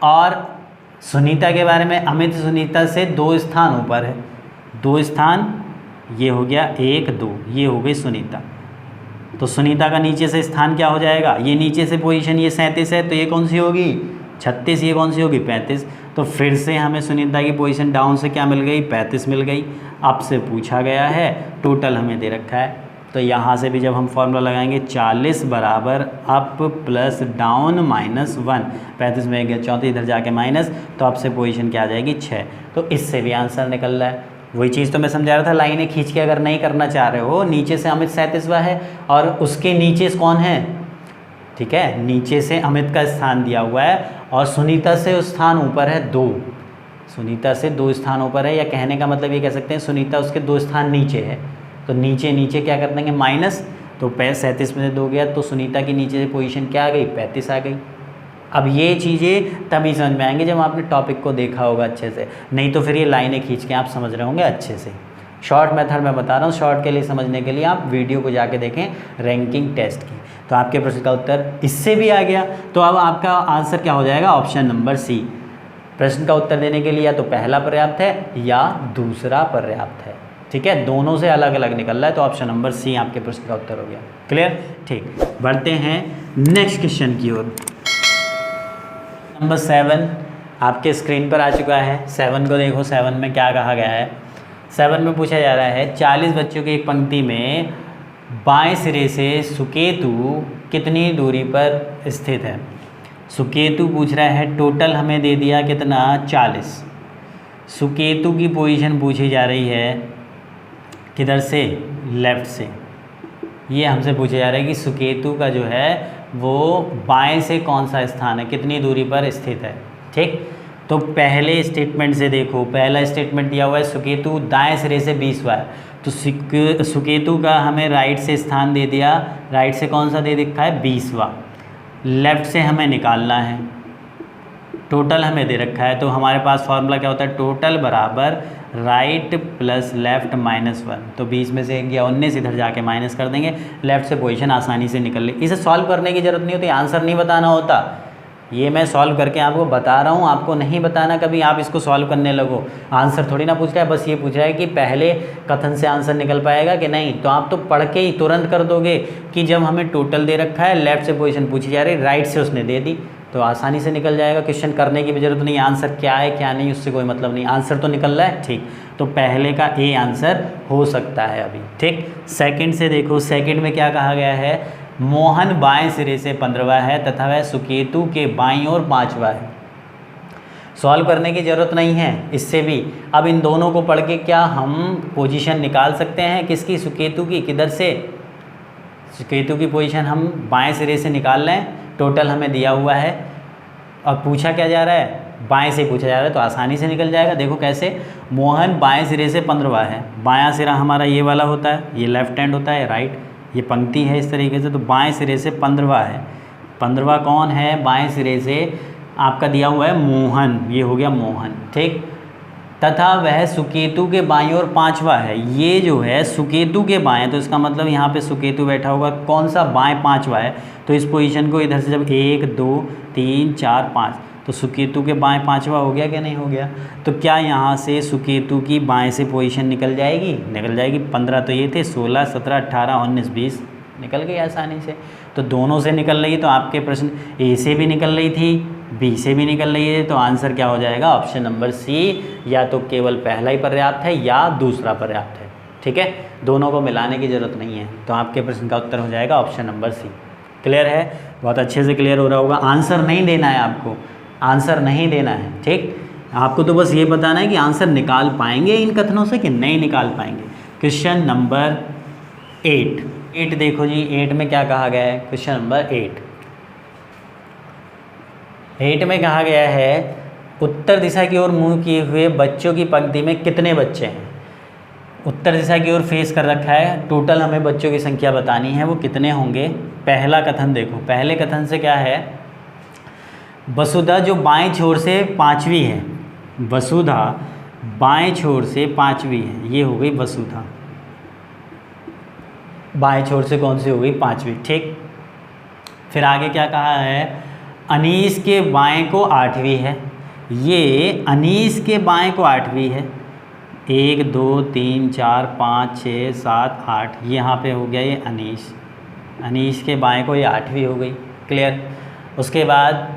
और सुनीता के बारे में, अमित सुनीता से 2 स्थान ऊपर है, 2 स्थान, ये हो गया 1 2, ये हो गई सुनीता। तो सुनीता का नीचे से स्थान क्या हो जाएगा, ये नीचे से पोजीशन ये 37 है, तो ये कौन सी होगी 36, ये कौन सी होगी 35। तो फिर से हमें सुनीता की पोजीशन डाउन से क्या मिल गई 35 मिल गई। आपसे पूछा गया है, टोटल हमें दे रखा है, तो यहाँ से भी जब हम फॉर्मूला लगाएंगे 40 बराबर अप प्लस डाउन माइनस 1, 35 में गया 34, इधर जाके माइनस, तो आपसे पोजीशन क्या आ जाएगी 6। तो इससे भी आंसर निकल रहा है। वही चीज़ तो मैं समझा रहा था, लाइनें खींच के अगर नहीं करना चाह रहे हो, नीचे से अमित 37वां है और उसके नीचे कौन है, ठीक है, नीचे से अमित का स्थान दिया हुआ है और सुनीता से स्थान ऊपर है 2, सुनीता से 2 स्थान ऊपर है, या कहने का मतलब ये कह सकते हैं सुनीता उसके 2 स्थान नीचे है, तो नीचे नीचे क्या कर देंगे माइनस, तो 37 में से 2 गया, तो सुनीता की नीचे से पोजीशन क्या आ गई 35 आ गई। अब ये चीज़ें तभी समझ में आएंगी जब आपने टॉपिक को देखा होगा अच्छे से, नहीं तो फिर ये लाइनें खींच के आप समझ रहे होंगे अच्छे से। शॉर्ट मेथड मैं बता रहा हूँ, शॉर्ट के लिए समझने के लिए आप वीडियो को जाके देखें रैंकिंग टेस्ट की। तो आपके प्रश्न का उत्तर इससे भी आ गया। तो अब आपका आंसर क्या हो जाएगा, ऑप्शन नंबर सी। प्रश्न का उत्तर देने के लिए या तो पहला पर्याप्त है या दूसरा पर्याप्त है, ठीक है, दोनों से अलग अलग निकल रहा है, तो ऑप्शन नंबर सी आपके प्रश्न का उत्तर हो गया। क्लियर, ठीक, बढ़ते हैं नेक्स्ट क्वेश्चन की ओर। नंबर 7 आपके स्क्रीन पर आ चुका है। 7 को देखो, 7 में क्या कहा गया है। 7 में पूछा जा रहा है 40 बच्चों की एक पंक्ति में बाएं सिरे से सुकेतु कितनी दूरी पर स्थित है। सुकेतु पूछ रहा है, टोटल हमें दे दिया कितना 40। सुकेतु की पोजीशन पूछी जा रही है किधर से, लेफ़्ट से। ये हमसे पूछा जा रहा है कि सुकेतु का जो है वो बाएं से कौन सा स्थान है, कितनी दूरी पर स्थित है, ठीक। तो पहले स्टेटमेंट से देखो, पहला स्टेटमेंट दिया हुआ है सुकेतु दाएं सिरे से 20वां है, तो सुकेतु का हमें राइट से स्थान दे दिया, राइट से कौन सा दे रखा है 20वां। लेफ़्ट से हमें निकालना है, टोटल हमें दे रखा है, तो हमारे पास फॉर्मूला क्या होता है, टोटल बराबर राइट प्लस लेफ़्ट माइनस 1, तो 20 में से 1 गया 19, इधर जाके माइनस कर देंगे, लेफ़्ट से पोजीशन आसानी से निकल ली। इसे सॉल्व करने की ज़रूरत नहीं होती, आंसर नहीं बताना होता, ये मैं सॉल्व करके आपको बता रहा हूँ, आपको नहीं बताना कभी आप इसको सॉल्व करने लगो। आंसर थोड़ी ना पूछ रहा है, बस ये पूछ रहा है कि पहले कथन से आंसर निकल पाएगा कि नहीं। तो आप तो पढ़ के ही तुरंत कर दोगे कि जब हमें टोटल दे रखा है, लेफ़्ट से पोजीशन पूछी जा रही, राइट से उसने दे दी, तो आसानी से निकल जाएगा। क्वेश्चन करने की भी ज़रूरत नहीं, आंसर क्या है क्या नहीं उससे कोई मतलब नहीं, आंसर तो निकल रहा है, ठीक। तो पहले का ए आंसर हो सकता है अभी, ठीक। सेकंड से देखो, सेकंड में क्या कहा गया है, मोहन बाएं सिरे से 15वां है तथा वह सुकेतु के बाईं ओर 5वां है। सॉल्व करने की ज़रूरत नहीं है इससे भी। अब इन दोनों को पढ़ के क्या हम पोजीशन निकाल सकते हैं, किसकी, सुकेतु की, किधर से, सुकेतु की पोजीशन हम बाएं सिरे से निकाल लें, टोटल हमें दिया हुआ है और पूछा क्या जा रहा है, बाएं से पूछा जा रहा है, तो आसानी से निकल जाएगा। देखो कैसे, मोहन बाएं सिरे से 15वां है, बायां सिरा हमारा ये वाला होता है, ये लेफ्ट हैंड होता है, राइट, ये पंक्ति है इस तरीके से, तो बाएं सिरे से 15वां है। 15वां कौन है, बाएं सिरे से आपका दिया हुआ है मोहन, ये हो गया मोहन, ठीक। तथा वह सुकेतु के बाईं ओर 5वां है, ये जो है सुकेतु के बाएं, तो इसका मतलब यहाँ पे सुकेतु बैठा होगा, कौन सा, बाएं 5वां है, तो इस पोजीशन को इधर से जब 1 2 3 4 5, तो सुकेतु के बाएं 5वां हो गया क्या, नहीं हो गया। तो क्या यहाँ से सुकेतु की बाएं से पोजीशन निकल जाएगी, निकल जाएगी। 15 तो ये थे, 16 17 18 19 20 निकल गई आसानी से। तो दोनों से निकल रही, तो आपके प्रश्न ए से भी निकल रही थी, बी से भी निकल रही है, तो आंसर क्या हो जाएगा, ऑप्शन नंबर सी। या तो केवल पहला ही पर्याप्त है या दूसरा पर्याप्त है, ठीक है, दोनों को मिलाने की ज़रूरत नहीं है। तो आपके प्रश्न का उत्तर हो जाएगा ऑप्शन नंबर सी। क्लियर है, बहुत अच्छे से क्लियर हो रहा होगा। आंसर नहीं देना है आपको, आंसर नहीं देना है, ठीक। आपको तो बस ये बताना है कि आंसर निकाल पाएंगे इन कथनों से कि नहीं निकाल पाएंगे। क्वेश्चन नंबर 8 देखो जी, 8 में क्या कहा गया है, क्वेश्चन नंबर 8 में कहा गया है उत्तर दिशा की ओर मुंह किए हुए बच्चों की पंक्ति में कितने बच्चे हैं। उत्तर दिशा की ओर फेस कर रखा है, टोटल हमें बच्चों की संख्या बतानी है, वो कितने होंगे। पहला कथन देखो, पहले कथन से क्या है, वसुधा जो बाएं छोर से पांचवी है, वसुधा बाएं छोर से पांचवी है, ये हो गई वसुधा। बाएं छोर से कौन सी हो गई? पांचवी। ठीक, फिर आगे क्या कहा है? अनीस के बाएं को आठवीं है, ये अनीस के बाएं को आठवीं है। 1 2 3 4 5 6 7 8, यहाँ पे हो गया ये अनीस, अनीस के बाएं को ये आठवीं हो गई। क्लियर। उसके बाद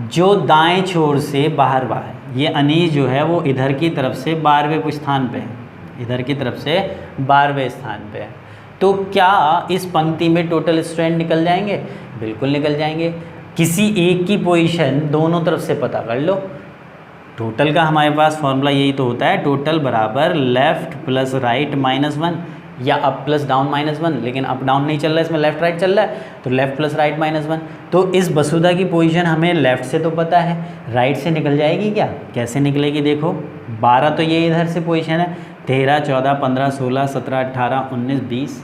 जो दाएं छोर से बाहरवा है, ये अनीस जो है वो इधर की तरफ से 12वें स्थान पे है, इधर की तरफ से 12वें स्थान पे है। तो क्या इस पंक्ति में टोटल स्टूडेंट निकल जाएंगे? बिल्कुल निकल जाएंगे। किसी एक की पोजीशन दोनों तरफ से पता कर लो। टोटल का हमारे पास फॉर्मूला यही तो होता है, टोटल बराबर लेफ़्ट प्लस राइट माइनस 1 या अप प्लस डाउन माइनस 1, लेकिन अप डाउन नहीं चल रहा है, इसमें लेफ़्ट राइट चल रहा है, तो लेफ़्ट प्लस राइट माइनस 1। तो इस वसुधा की पोजीशन हमें लेफ़्ट से तो पता है, राइट से निकल जाएगी क्या? कैसे निकलेगी? देखो 12 तो ये इधर से पोजीशन है, 13 14 15 16 17 18 19 20।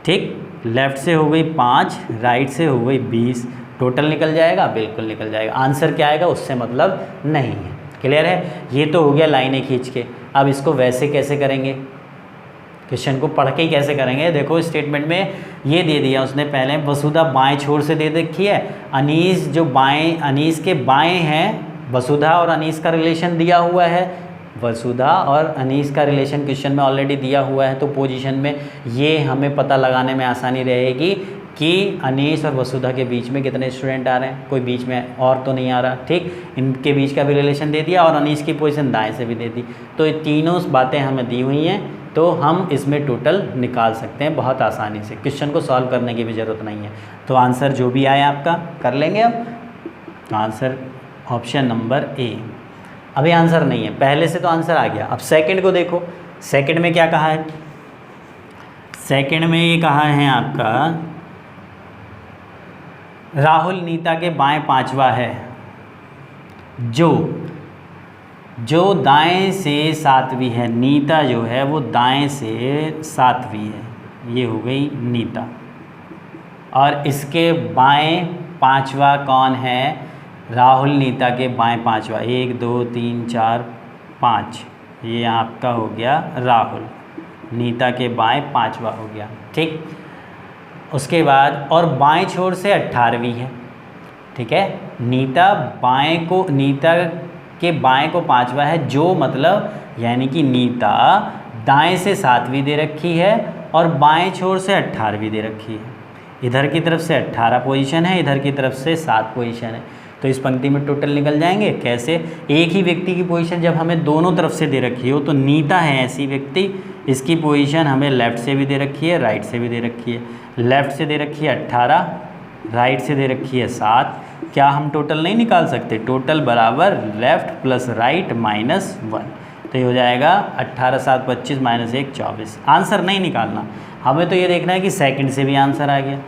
ठीक, लेफ़्ट से हो गई 5, राइट से हो गई 20, टोटल निकल जाएगा? बिल्कुल निकल जाएगा। आंसर क्या आएगा उससे मतलब नहीं है। क्लियर है? ये तो हो गया लाइनें खींच के। अब इसको वैसे कैसे करेंगे? क्वेश्चन को पढ़ के ही कैसे करेंगे? देखो स्टेटमेंट में ये दे दिया उसने, पहले वसुधा बाएं छोर से दे रखी है, अनीस जो बाएं, अनीस के बाएं हैं, वसुधा और अनीस का रिलेशन दिया हुआ है, वसुधा और अनीस का रिलेशन क्वेश्चन में ऑलरेडी दिया हुआ है, तो पोजीशन में ये हमें पता लगाने में आसानी रहेगी कि अनीस और वसुधा के बीच में कितने स्टूडेंट आ रहे हैं, कोई बीच में और तो नहीं आ रहा। ठीक, इनके बीच का भी रिलेशन दे दिया और अनीस की पोजीशन दाएं से भी दे दी, तो ये तीनों बातें हमें दी हुई हैं, तो हम इसमें टोटल निकाल सकते हैं बहुत आसानी से। क्वेश्चन को सॉल्व करने की भी ज़रूरत नहीं है। तो आंसर जो भी आए आपका कर लेंगे अब। तो आंसर ऑप्शन नंबर ए। अभी आंसर नहीं है, पहले से तो आंसर आ गया। अब सेकंड को देखो, सेकंड में क्या कहा है? सेकंड में ये कहा है आपका राहुल नीता के बाएं पांचवा है, जो दाएं से सातवीं है। नीता जो है वो दाएं से सातवीं है, ये हो गई नीता। और इसके बाएं पांचवा कौन है? राहुल नीता के बाएं पांचवा, 1 2 3 4 5, ये आपका हो गया राहुल, नीता के बाएं पांचवा हो गया। ठीक, उसके बाद और बाएं छोर से 18वीं है। ठीक है, नीता के बाएं को पांचवा है, जो मतलब यानी कि नीता दाएं से सातवीं दे रखी है और बाएं छोर से 18वीं दे रखी है। इधर की तरफ से 18 पोजीशन है, इधर की तरफ से 7 पोजीशन है, तो इस पंक्ति में टोटल निकल जाएंगे। कैसे? एक ही व्यक्ति की पोजीशन जब हमें दोनों तरफ से दे रखी हो, तो नीता है ऐसी व्यक्ति, इसकी पोजीशन हमें लेफ़्ट से भी दे रखी है, राइट से भी दे रखी है। लेफ़्ट से दे रखी है 18, राइट से दे रखी है 7। क्या हम टोटल नहीं निकाल सकते? टोटल बराबर लेफ़्ट प्लस राइट माइनस 1, तो ये हो जाएगा 18 7 25 माइनस 1 24। आंसर नहीं निकालना, हमें तो ये देखना है कि सेकंड से भी आंसर आ गया,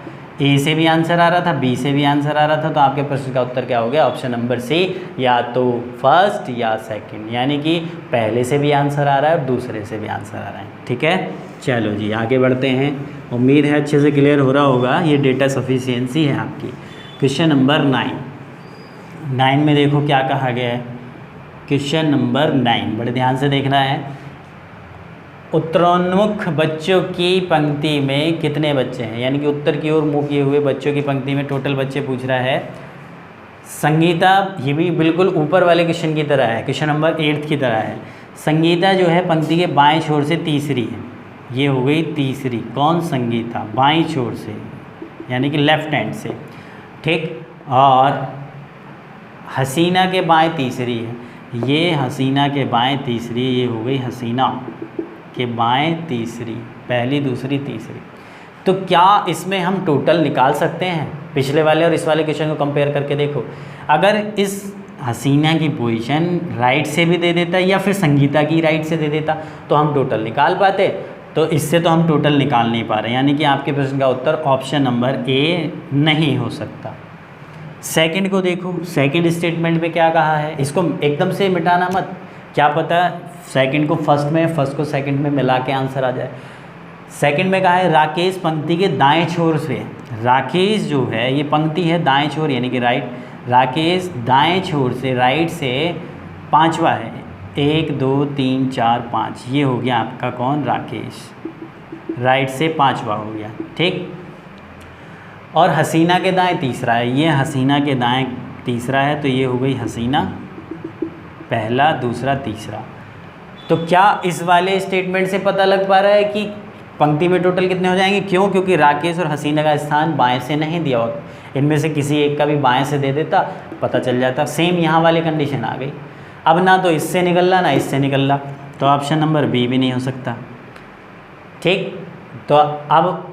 ए से भी आंसर आ रहा था, बी से भी आंसर आ रहा था, तो आपके प्रश्न का उत्तर क्या हो गया? ऑप्शन नंबर सी, या तो फर्स्ट या सेकंड, यानी कि पहले से भी आंसर आ रहा है और दूसरे से भी आंसर आ रहा है। ठीक है, चलो जी आगे बढ़ते हैं। उम्मीद है अच्छे से क्लियर हो रहा होगा। ये डेटा सफिशिएंसी है आपकी। क्वेश्चन नंबर 9 में देखो क्या कहा गया है। क्वेश्चन नंबर 9 बड़े ध्यान से देखना है। उत्तरोन्मुख बच्चों की पंक्ति में कितने बच्चे हैं, यानी कि उत्तर की ओर मुँह किए हुए बच्चों की पंक्ति में टोटल बच्चे पूछ रहा है। संगीता, ये भी बिल्कुल ऊपर वाले क्वेश्चन की तरह है, क्वेश्चन नंबर 8 की तरह है। संगीता जो है पंक्ति के बाएं छोर से तीसरी है, ये हो गई तीसरी। कौन? संगीता, बाईं छोर से, यानी कि लेफ्ट हैंड से। ठीक, और हसीना के बाएं तीसरी है, ये हसीना के बाएं तीसरी, ये हो गई हसीना के बाएं तीसरी, पहली दूसरी तीसरी। तो क्या इसमें हम टोटल निकाल सकते हैं? पिछले वाले और इस वाले क्वेश्चन को कंपेयर करके देखो। अगर इस हसीना की पोजीशन राइट से भी दे देता या फिर संगीता की राइट से दे देता तो हम टोटल निकाल पाते, तो इससे तो हम टोटल निकाल नहीं पा रहे, यानी कि आपके प्रश्न का उत्तर ऑप्शन नंबर ए नहीं हो सकता। सेकंड को देखो, सेकंड स्टेटमेंट में क्या कहा है, इसको एकदम से मिटाना मत, क्या पता सेकंड को फर्स्ट में, फर्स्ट को सेकंड में मिला के आंसर आ जाए। सेकंड में कहा है राकेश पंक्ति के दाएं छोर से, राकेश जो है ये पंक्ति है दाएं छोर यानी कि राइट, राकेश दाएं छोर से, राइट से 5वां है, 1 2 3 4 5, ये हो गया आपका कौन, राकेश, राइट से 5वां हो गया, ठीक। और हसीना के दाएं तीसरा है, ये हसीना के दाएं तीसरा है, तो ये हो गई हसीना, पहला दूसरा तीसरा। तो क्या इस वाले स्टेटमेंट से पता लग पा रहा है कि पंक्ति में टोटल कितने हो जाएंगे? क्यों? क्योंकि राकेश और हसीना का स्थान बाएं से नहीं दिया होता, इनमें से किसी एक का भी बाएं से दे देता, पता चल जाता। सेम यहाँ वाली कंडीशन आ गई। अब ना तो इससे निकल रहा ना इससे निकल रहा, तो ऑप्शन नंबर बी भी नहीं हो सकता, ठीक। तो अब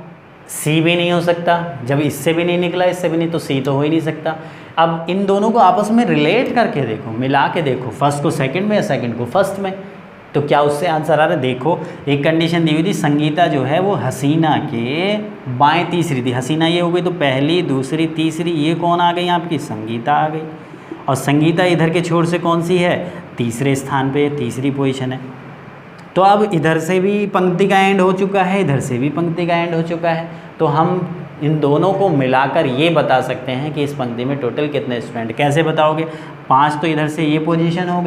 सी भी नहीं हो सकता, जब इससे भी नहीं निकला इससे भी नहीं, तो सी तो हो ही नहीं सकता। अब इन दोनों को आपस में रिलेट करके देखो, मिला के देखो, फर्स्ट को सेकंड में या सेकंड को फर्स्ट में, तो क्या उससे आंसर आ रहा है? देखो एक कंडीशन दी हुई थी, संगीता जो है वो हसीना के बाएं तीसरी थी, हसीना ये हो गई, तो पहली दूसरी तीसरी, ये कौन आ गई आपकी? संगीता आ गई। और संगीता इधर के छोर से कौन सी है? तीसरे स्थान पे, तीसरी पोजीशन है। तो अब इधर से भी पंक्ति का एंड हो चुका है, इधर से भी पंक्ति का एंड हो चुका है, तो हम इन दोनों को मिलाकर ये बता सकते हैं कि इस पंक्ति में टोटल कितने स्टूडेंट। कैसे बताओगे? 5 तो इधर से ये पोजीशन हो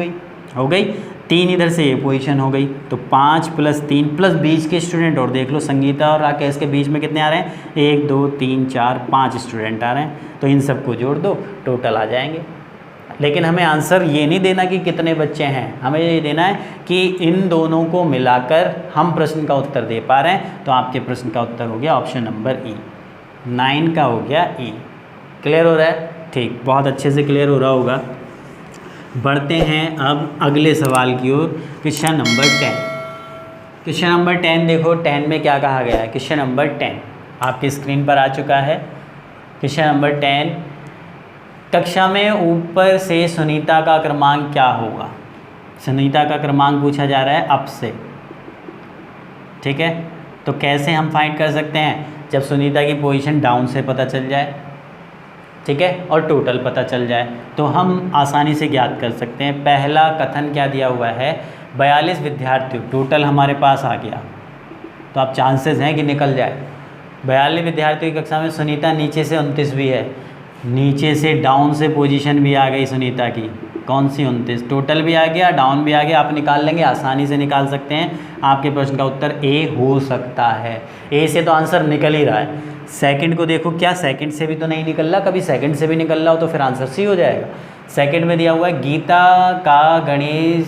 गई, 3 इधर से ये पोजीशन हो गई, तो 5 + 3 प्लस बीच के स्टूडेंट, और देख लो संगीता और राकेश के बीच में कितने आ रहे हैं? 1 2 3 4 5 स्टूडेंट आ रहे हैं, तो इन सबको जोड़ दो, टोटल आ जाएंगे। लेकिन हमें आंसर ये नहीं देना कि कितने बच्चे हैं, हमें ये देना है कि इन दोनों को मिलाकर हम प्रश्न का उत्तर दे पा रहे हैं। तो आपके प्रश्न का उत्तर हो गया ऑप्शन नंबर ई, 9 का हो गया ई। क्लियर हो रहा है? ठीक, बहुत अच्छे से क्लियर हो रहा होगा। बढ़ते हैं अब अगले सवाल की ओर, क्वेश्चन नंबर 10। क्वेश्चन नंबर 10 देखो, 10 में क्या कहा गया है? क्वेश्चन नंबर 10 आपकी स्क्रीन पर आ चुका है। क्वेश्चन नंबर 10, कक्षा में ऊपर से सुनीता का क्रमांक क्या होगा? सुनीता का क्रमांक पूछा जा रहा है अप से, ठीक है। तो कैसे हम फाइंड कर सकते हैं? जब सुनीता की पोजीशन डाउन से पता चल जाए, ठीक है, और टोटल पता चल जाए, तो हम आसानी से ज्ञात कर सकते हैं। पहला कथन क्या दिया हुआ है? 42 विद्यार्थी, टोटल हमारे पास आ गया, तो अब चांसेस हैं कि निकल जाए। 42 विद्यार्थियों की कक्षा में सुनीता नीचे से 29 भी है, नीचे से डाउन से पोजीशन भी आ गई सुनीता की, कौन सी 29, टोटल भी आ गया, डाउन भी आ गया, आप निकाल लेंगे, आसानी से निकाल सकते हैं। आपके प्रश्न का उत्तर ए हो सकता है। ए से तो आंसर निकल ही रहा है। सेकंड को देखो, क्या सेकंड से भी तो नहीं निकल रहा? कभी सेकंड से भी निकल रहा हो तो फिर आंसर सी हो जाएगा। सेकंड में दिया हुआ है गीता का गणेश,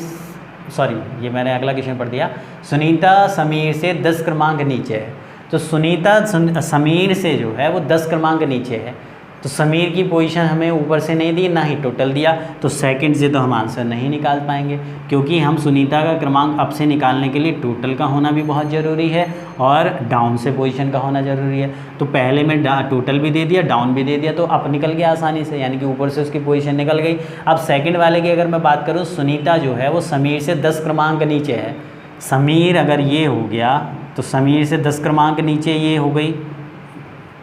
सॉरी ये मैंने अगला क्वेश्चन पढ़ दिया, सुनीता समीर से 10 क्रमांक नीचे है। तो सुनीता समीर से जो है वो 10 क्रमांक नीचे है, तो समीर की पोजीशन हमें ऊपर से नहीं दी, ना ही टोटल दिया, तो सेकंड से तो हम आंसर नहीं निकाल पाएंगे, क्योंकि हम सुनीता का क्रमांक अप से निकालने के लिए टोटल का होना भी बहुत ज़रूरी है और डाउन से पोजीशन का होना ज़रूरी है। तो पहले में टोटल भी दे दिया, डाउन भी दे दिया, तो अप निकल गया आसानी से, यानी कि ऊपर से उसकी पोजीशन निकल गई। अब सेकंड वाले की अगर मैं बात करूँ, सुनीता जो है वो समीर से 10 क्रमांक नीचे है। समीर अगर ये हो गया तो समीर से 10 क्रमांक नीचे ये हो गई,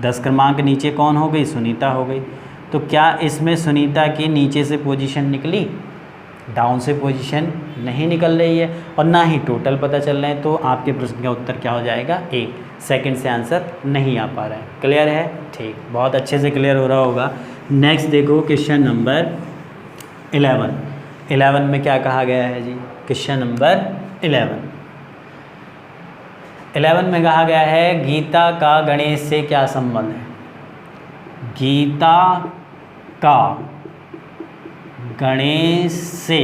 10 क्रमांक नीचे कौन हो गई? सुनीता हो गई। तो क्या इसमें सुनीता की नीचे से पोजीशन निकली? डाउन से पोजीशन नहीं निकल रही है और ना ही टोटल पता चल रहे हैं, तो आपके प्रश्न का उत्तर क्या हो जाएगा? ए। सेकंड से आंसर नहीं आ पा रहा है। क्लियर है? ठीक, बहुत अच्छे से क्लियर हो रहा होगा। नेक्स्ट देखो क्वेश्चन नंबर 11। 11 में क्या कहा गया है जी? क्वेश्चन नंबर 11 में कहा गया है गीता का गणेश से क्या संबंध है? गीता का गणेश से,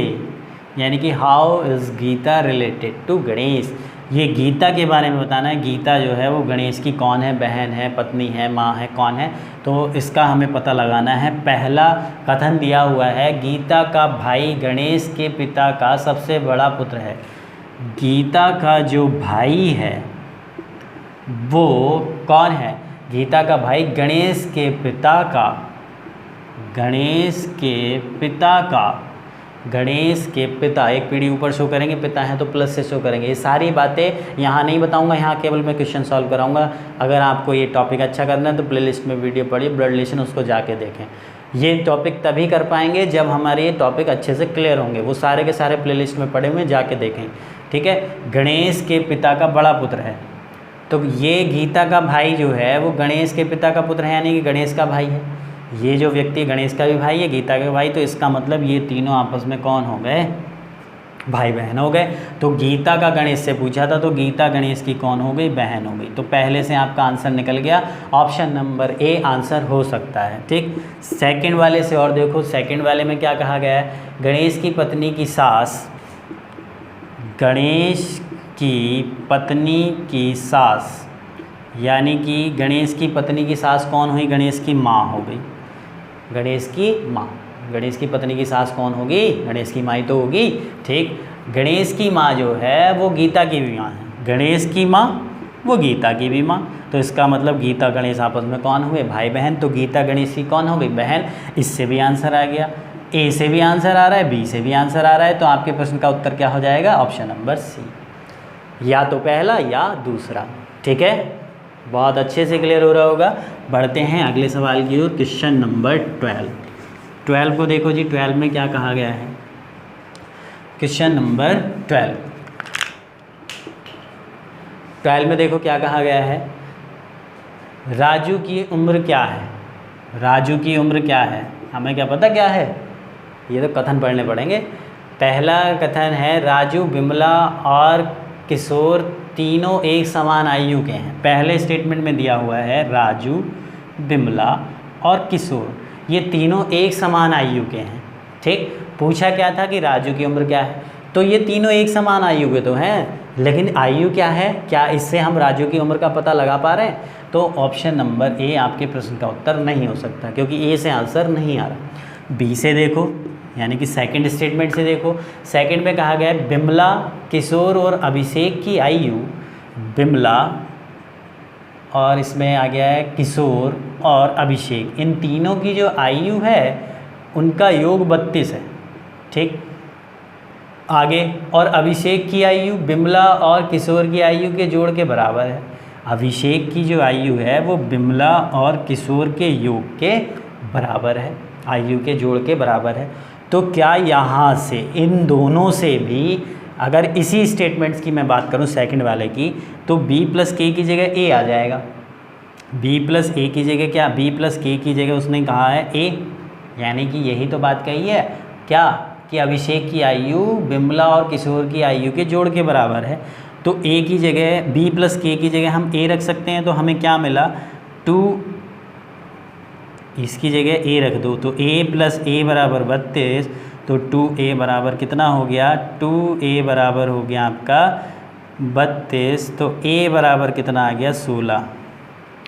यानी कि how is Gita related to Ganesh. ये गीता के बारे में बताना है। गीता जो है वो गणेश की कौन है? बहन है, पत्नी है, माँ है, कौन है? तो इसका हमें पता लगाना है। पहला कथन दिया हुआ है गीता का भाई गणेश के पिता का सबसे बड़ा पुत्र है। गीता का जो भाई है वो कौन है? गीता का भाई गणेश के पिता का, गणेश के पिता का, गणेश के पिता, एक पीढ़ी ऊपर शो करेंगे, पिता हैं तो प्लस से शो करेंगे। ये सारी बातें यहाँ नहीं बताऊँगा, यहाँ केवल मैं क्वेश्चन सॉल्व कराऊँगा। अगर आपको ये टॉपिक अच्छा करना है तो प्लेलिस्ट में वीडियो पढ़िए, ब्लड रिलेशन, उसको जाके देखें। ये टॉपिक तभी कर पाएंगे जब हमारे ये टॉपिक अच्छे से क्लियर होंगे। वो सारे के सारे प्लेलिस्ट में पढ़े हुए, जाके देखें, ठीक है। गणेश के पिता का बड़ा पुत्र है, तो ये गीता का भाई जो है वो गणेश के पिता का पुत्र है, यानी कि गणेश का भाई है। ये जो व्यक्ति गणेश का भी भाई है, गीता का भी भाई, तो इसका मतलब ये तीनों आपस में कौन हो गए, भाई बहन हो गए। तो गीता का गणेश से पूछा था, तो गीता गणेश की कौन हो गई, बहन हो गई। तो पहले से आपका आंसर निकल गया, ऑप्शन नंबर ए आंसर हो सकता है। ठीक, सेकंड वाले से और देखो, सेकंड वाले में क्या कहा गया है, गणेश की पत्नी की सास, गणेश की पत्नी की सास, यानी कि गणेश की पत्नी की सास कौन हुई, गणेश की माँ हो गई, गणेश की माँ। गणेश की पत्नी की सास कौन होगी, गणेश की माँ ही तो होगी। ठीक, गणेश की माँ जो है वो गीता की भी माँ है, गणेश की माँ वो गीता की भी माँ। तो इसका मतलब गीता गणेश आपस में कौन हुए, भाई बहन। तो गीता गणेश की कौन हो गई, बहन। इससे भी आंसर आ गया, ए से भी आंसर आ रहा है, बी से भी आंसर आ रहा है। तो आपके प्रश्न का उत्तर क्या हो जाएगा, ऑप्शन नंबर सी, या तो पहला या दूसरा। ठीक है, बहुत अच्छे से क्लियर हो रहा होगा। बढ़ते हैं अगले सवाल की ओर, क्वेश्चन नंबर 12 को देखो जी, 12 में क्या कहा गया है, क्वेश्चन नंबर 12 में देखो क्या कहा गया है, राजू की उम्र क्या है, राजू की उम्र क्या है, हमें क्या पता क्या है, ये तो कथन पढ़ने पड़ेंगे। पहला कथन है, राजू, बिमला और किशोर तीनों एक समान आयु के हैं। पहले स्टेटमेंट में दिया हुआ है राजू, बिमला और किशोर, ये तीनों एक समान आयु के हैं। ठीक, पूछा क्या था कि राजू की उम्र क्या है, तो ये तीनों एक समान आयु के तो हैं, लेकिन आयु क्या है, क्या इससे हम राजू की उम्र का पता लगा पा रहे हैं। तो ऑप्शन नंबर ए आपके प्रश्न का उत्तर नहीं हो सकता, क्योंकि ए से आंसर नहीं आ रहा। बी से देखो, यानी कि सेकंड स्टेटमेंट से देखो, सेकंड में कहा गया है बिमला, किशोर और अभिषेक की आयु, बिमला और इसमें आ गया है किशोर और अभिषेक, इन तीनों की जो आयु है उनका योग 32 है। ठीक, आगे, और अभिषेक की आयु बिमला और किशोर की आयु के जोड़ के बराबर है। अभिषेक की जो आयु है वो बिमला और किशोर के योग के बराबर है, आयु के जोड़ के बराबर है। तो क्या यहाँ से इन दोनों से भी, अगर इसी स्टेटमेंट्स की मैं बात करूँ सेकंड वाले की, तो b प्लस के की जगह a आ जाएगा। b प्लस ए की जगह क्या, b प्लस के की जगह उसने कहा है a, यानी कि यही तो बात कही है क्या, कि अभिषेक की आयु बिमला और किशोर की आयु के जोड़ के बराबर है। तो a की जगह, b प्लस के की जगह हम a रख सकते हैं, तो हमें क्या मिला, 2, इसकी जगह a रख दो, तो a प्लस ए बराबर 32, तो 2a बराबर कितना हो गया, 2a बराबर हो गया आपका 32, तो a बराबर कितना आ गया, 16।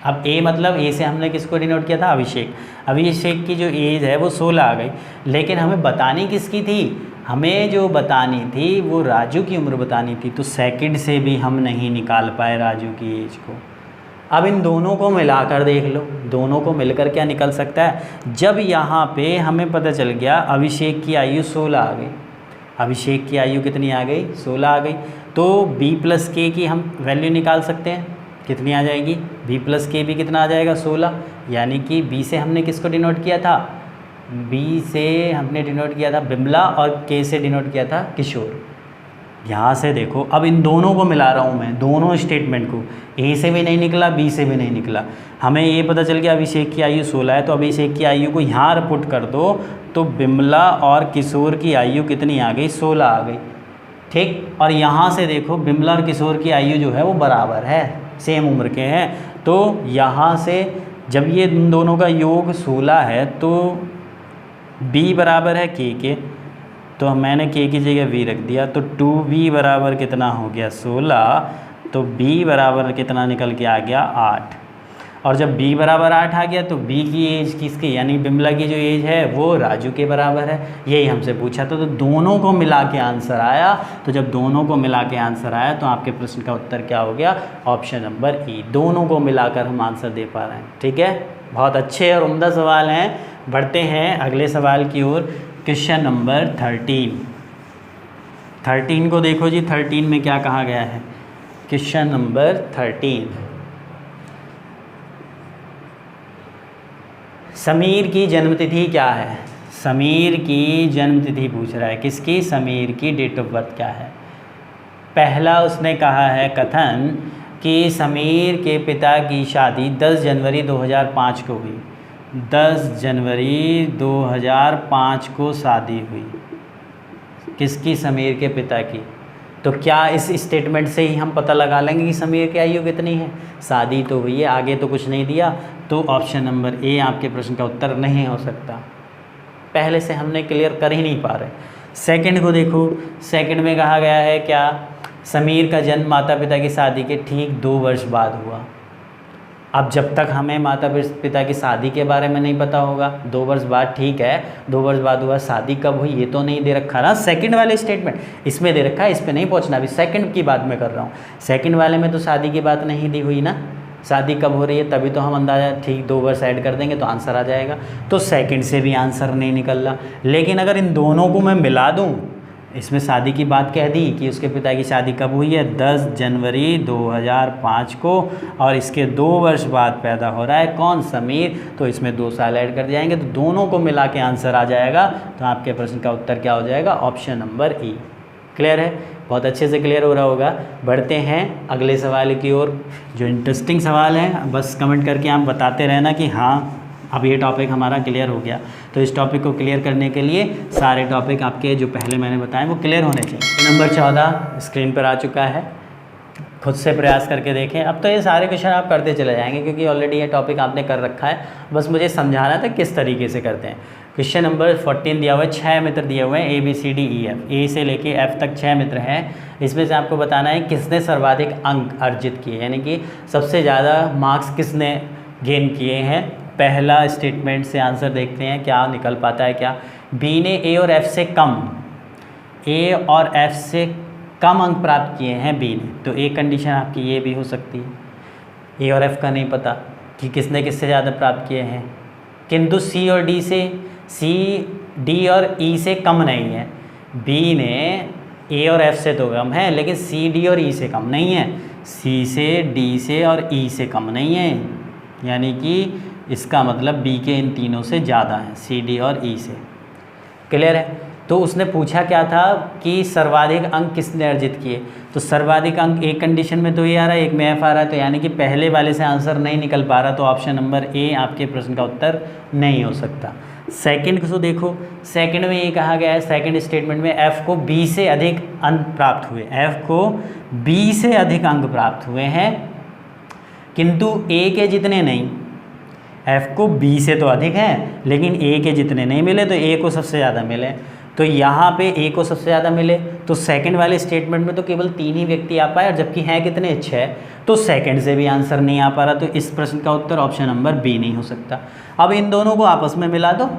अब a मतलब a से हमने किसको डिनोट किया था, अभिषेक। अभिषेक की जो एज है वो 16 आ गई, लेकिन हमें बतानी किसकी थी, हमें जो बतानी थी वो राजू की उम्र बतानी थी। तो सेकंड से भी हम नहीं निकाल पाए राजू की एज को। अब इन दोनों को मिलाकर देख लो, दोनों को मिलकर क्या निकल सकता है, जब यहाँ पे हमें पता चल गया अभिषेक की आयु 16 आ गई, अभिषेक की आयु कितनी आ गई, 16 आ गई, तो b प्लस के की हम वैल्यू निकाल सकते हैं, कितनी आ जाएगी, b प्लस के भी कितना आ जाएगा, 16। यानी कि b से हमने किसको डिनोट किया था, b से हमने डिनोट किया था बिमला और k से डिनोट किया था किशोर। यहाँ से देखो, अब इन दोनों को मिला रहा हूँ मैं, दोनों स्टेटमेंट को, ए से भी नहीं निकला, बी से भी नहीं निकला, हमें ये पता चल गया अभिषेक की आयु 16 है, तो अभिषेक की आयु को यहाँ पुट कर दो, तो बिमला और किशोर की आयु कितनी आ गई, 16 आ गई। ठीक, और यहाँ से देखो बिमला और किशोर की आयु जो है वो बराबर है, सेम उम्र के हैं, तो यहाँ से जब ये इन दोनों का योग 16 है, तो b बराबर है के, तो मैंने k की जगह v रख दिया, तो 2b बराबर कितना हो गया, 16, तो b बराबर कितना निकल के आ गया, 8। और जब b बराबर 8 आ गया, तो b की एज किसकी, यानी बिमला की जो एज है वो राजू के बराबर है, यही हमसे पूछा था। तो दोनों को मिला के आंसर आया, तो जब दोनों को मिला के आंसर आया तो आपके प्रश्न का उत्तर क्या हो गया, ऑप्शन नंबर ई, दोनों को मिलाकर हम आंसर दे पा रहे हैं। ठीक है, बहुत अच्छे और उम्दा सवाल हैं। बढ़ते हैं अगले सवाल की ओर, क्वेश्चन नंबर 13 को देखो जी, 13 में क्या कहा गया है, क्वेश्चन नंबर 13, समीर की जन्मतिथि क्या है, समीर की जन्मतिथि पूछ रहा है, किसकी, समीर की डेट ऑफ बर्थ क्या है। पहला उसने कहा है कथन कि समीर के पिता की शादी 10 जनवरी 2005 को हुई, 10 जनवरी 2005 को शादी हुई। किसकी? समीर के पिता की। तो क्या इस स्टेटमेंट से ही हम पता लगा लेंगे कि समीर की आयु कितनी है? शादी तो हुई है, आगे तो कुछ नहीं दिया, तो ऑप्शन नंबर ए आपके प्रश्न का उत्तर नहीं हो सकता। पहले से हमने क्लियर कर ही नहीं पा रहे। सेकंड को देखो, सेकंड में कहा गया है क्या? समीर का जन्म माता पिता की शादी के ठीक 2 वर्ष बाद हुआ। अब जब तक हमें माता पिता की शादी के बारे में नहीं पता होगा, 2 वर्ष बाद ठीक है, 2 वर्ष बाद हुआ, शादी कब हुई ये तो नहीं दे रखा ना। सेकंड वाले स्टेटमेंट इसमें दे रखा है, इस पर नहीं पहुंचना, अभी सेकंड की बात मैं कर रहा हूँ। सेकंड वाले में तो शादी की बात नहीं दी हुई ना, शादी कब हो रही है तभी तो हम अंदाज़ा ठीक 2 वर्ष ऐड कर देंगे तो आंसर आ जाएगा। तो सेकंड से भी आंसर नहीं निकल रहा। लेकिन अगर इन दोनों को मैं मिला दूँ, इसमें शादी की बात कह दी कि उसके पिता की शादी कब हुई है? 10 जनवरी 2005 को, और इसके 2 वर्ष बाद पैदा हो रहा है कौन? समीर। तो इसमें 2 साल ऐड कर जाएंगे तो दोनों को मिला के आंसर आ जाएगा। तो आपके प्रश्न का उत्तर क्या हो जाएगा? ऑप्शन नंबर ई। क्लियर है? बहुत अच्छे से क्लियर हो रहा होगा। बढ़ते हैं अगले सवाल की ओर, जो इंटरेस्टिंग सवाल है। बस कमेंट करके आप बताते रहना कि हाँ अब ये टॉपिक हमारा क्लियर हो गया। तो इस टॉपिक को क्लियर करने के लिए सारे टॉपिक आपके जो पहले मैंने बताए वो क्लियर होने चाहिए। नंबर 14 स्क्रीन पर आ चुका है, खुद से प्रयास करके देखें। अब तो ये सारे क्वेश्चन आप करते चले जाएंगे क्योंकि ऑलरेडी ये टॉपिक आपने कर रखा है, बस मुझे समझाना था किस तरीके से करते हैं। क्वेश्चन नंबर 14 दिया हुआ है, 6 मित्र दिए हुए हैं ABCDEF, ए से लेके F तक 6 मित्र हैं। इसमें से आपको बताना है किसने सर्वाधिक अंक अर्जित किए, यानी कि सबसे ज़्यादा मार्क्स किसने गेन किए हैं। पहला स्टेटमेंट से आंसर देखते हैं क्या निकल पाता है। क्या? बी ने ए और एफ से कम, ए और एफ से कम अंक प्राप्त किए हैं बी ने, तो एक कंडीशन आपकी ये भी हो सकती है। ए और एफ का नहीं पता कि किसने किससे ज़्यादा प्राप्त किए हैं, किंतु सी और डी से, सी डी और ई से कम नहीं है। बी ने ए और एफ से तो कम है, लेकिन सी डी और ई से कम नहीं है, सी से डी से और ई से कम नहीं है, यानी कि इसका मतलब बी के इन तीनों से ज़्यादा है, सी डी और ई से। क्लियर है? तो उसने पूछा क्या था कि सर्वाधिक अंक किसने अर्जित किए, तो सर्वाधिक अंक एक कंडीशन में तो ये आ रहा है, एक में एफ आ रहा है, तो यानी कि पहले वाले से आंसर नहीं निकल पा रहा, तो ऑप्शन नंबर ए आपके प्रश्न का उत्तर नहीं हो सकता। सेकंड को देखो, सेकंड में ये कहा गया है, सेकंड स्टेटमेंट में एफ को बी से अधिक अंक प्राप्त हुए, एफ को बी से अधिक अंक प्राप्त हुए हैं किंतु ए के जितने नहीं। एफ को बी से तो अधिक हैं लेकिन ए के जितने नहीं मिले, तो ए को सबसे ज़्यादा मिले, तो यहाँ पे ए को सबसे ज़्यादा मिले। तो सेकंड वाले स्टेटमेंट में तो केवल 3 ही व्यक्ति आ पाए, और जबकि हैं कितने? 6, तो सेकंड से भी आंसर नहीं आ पा रहा, तो इस प्रश्न का उत्तर ऑप्शन नंबर बी नहीं हो सकता। अब इन दोनों को आपस में मिला दो,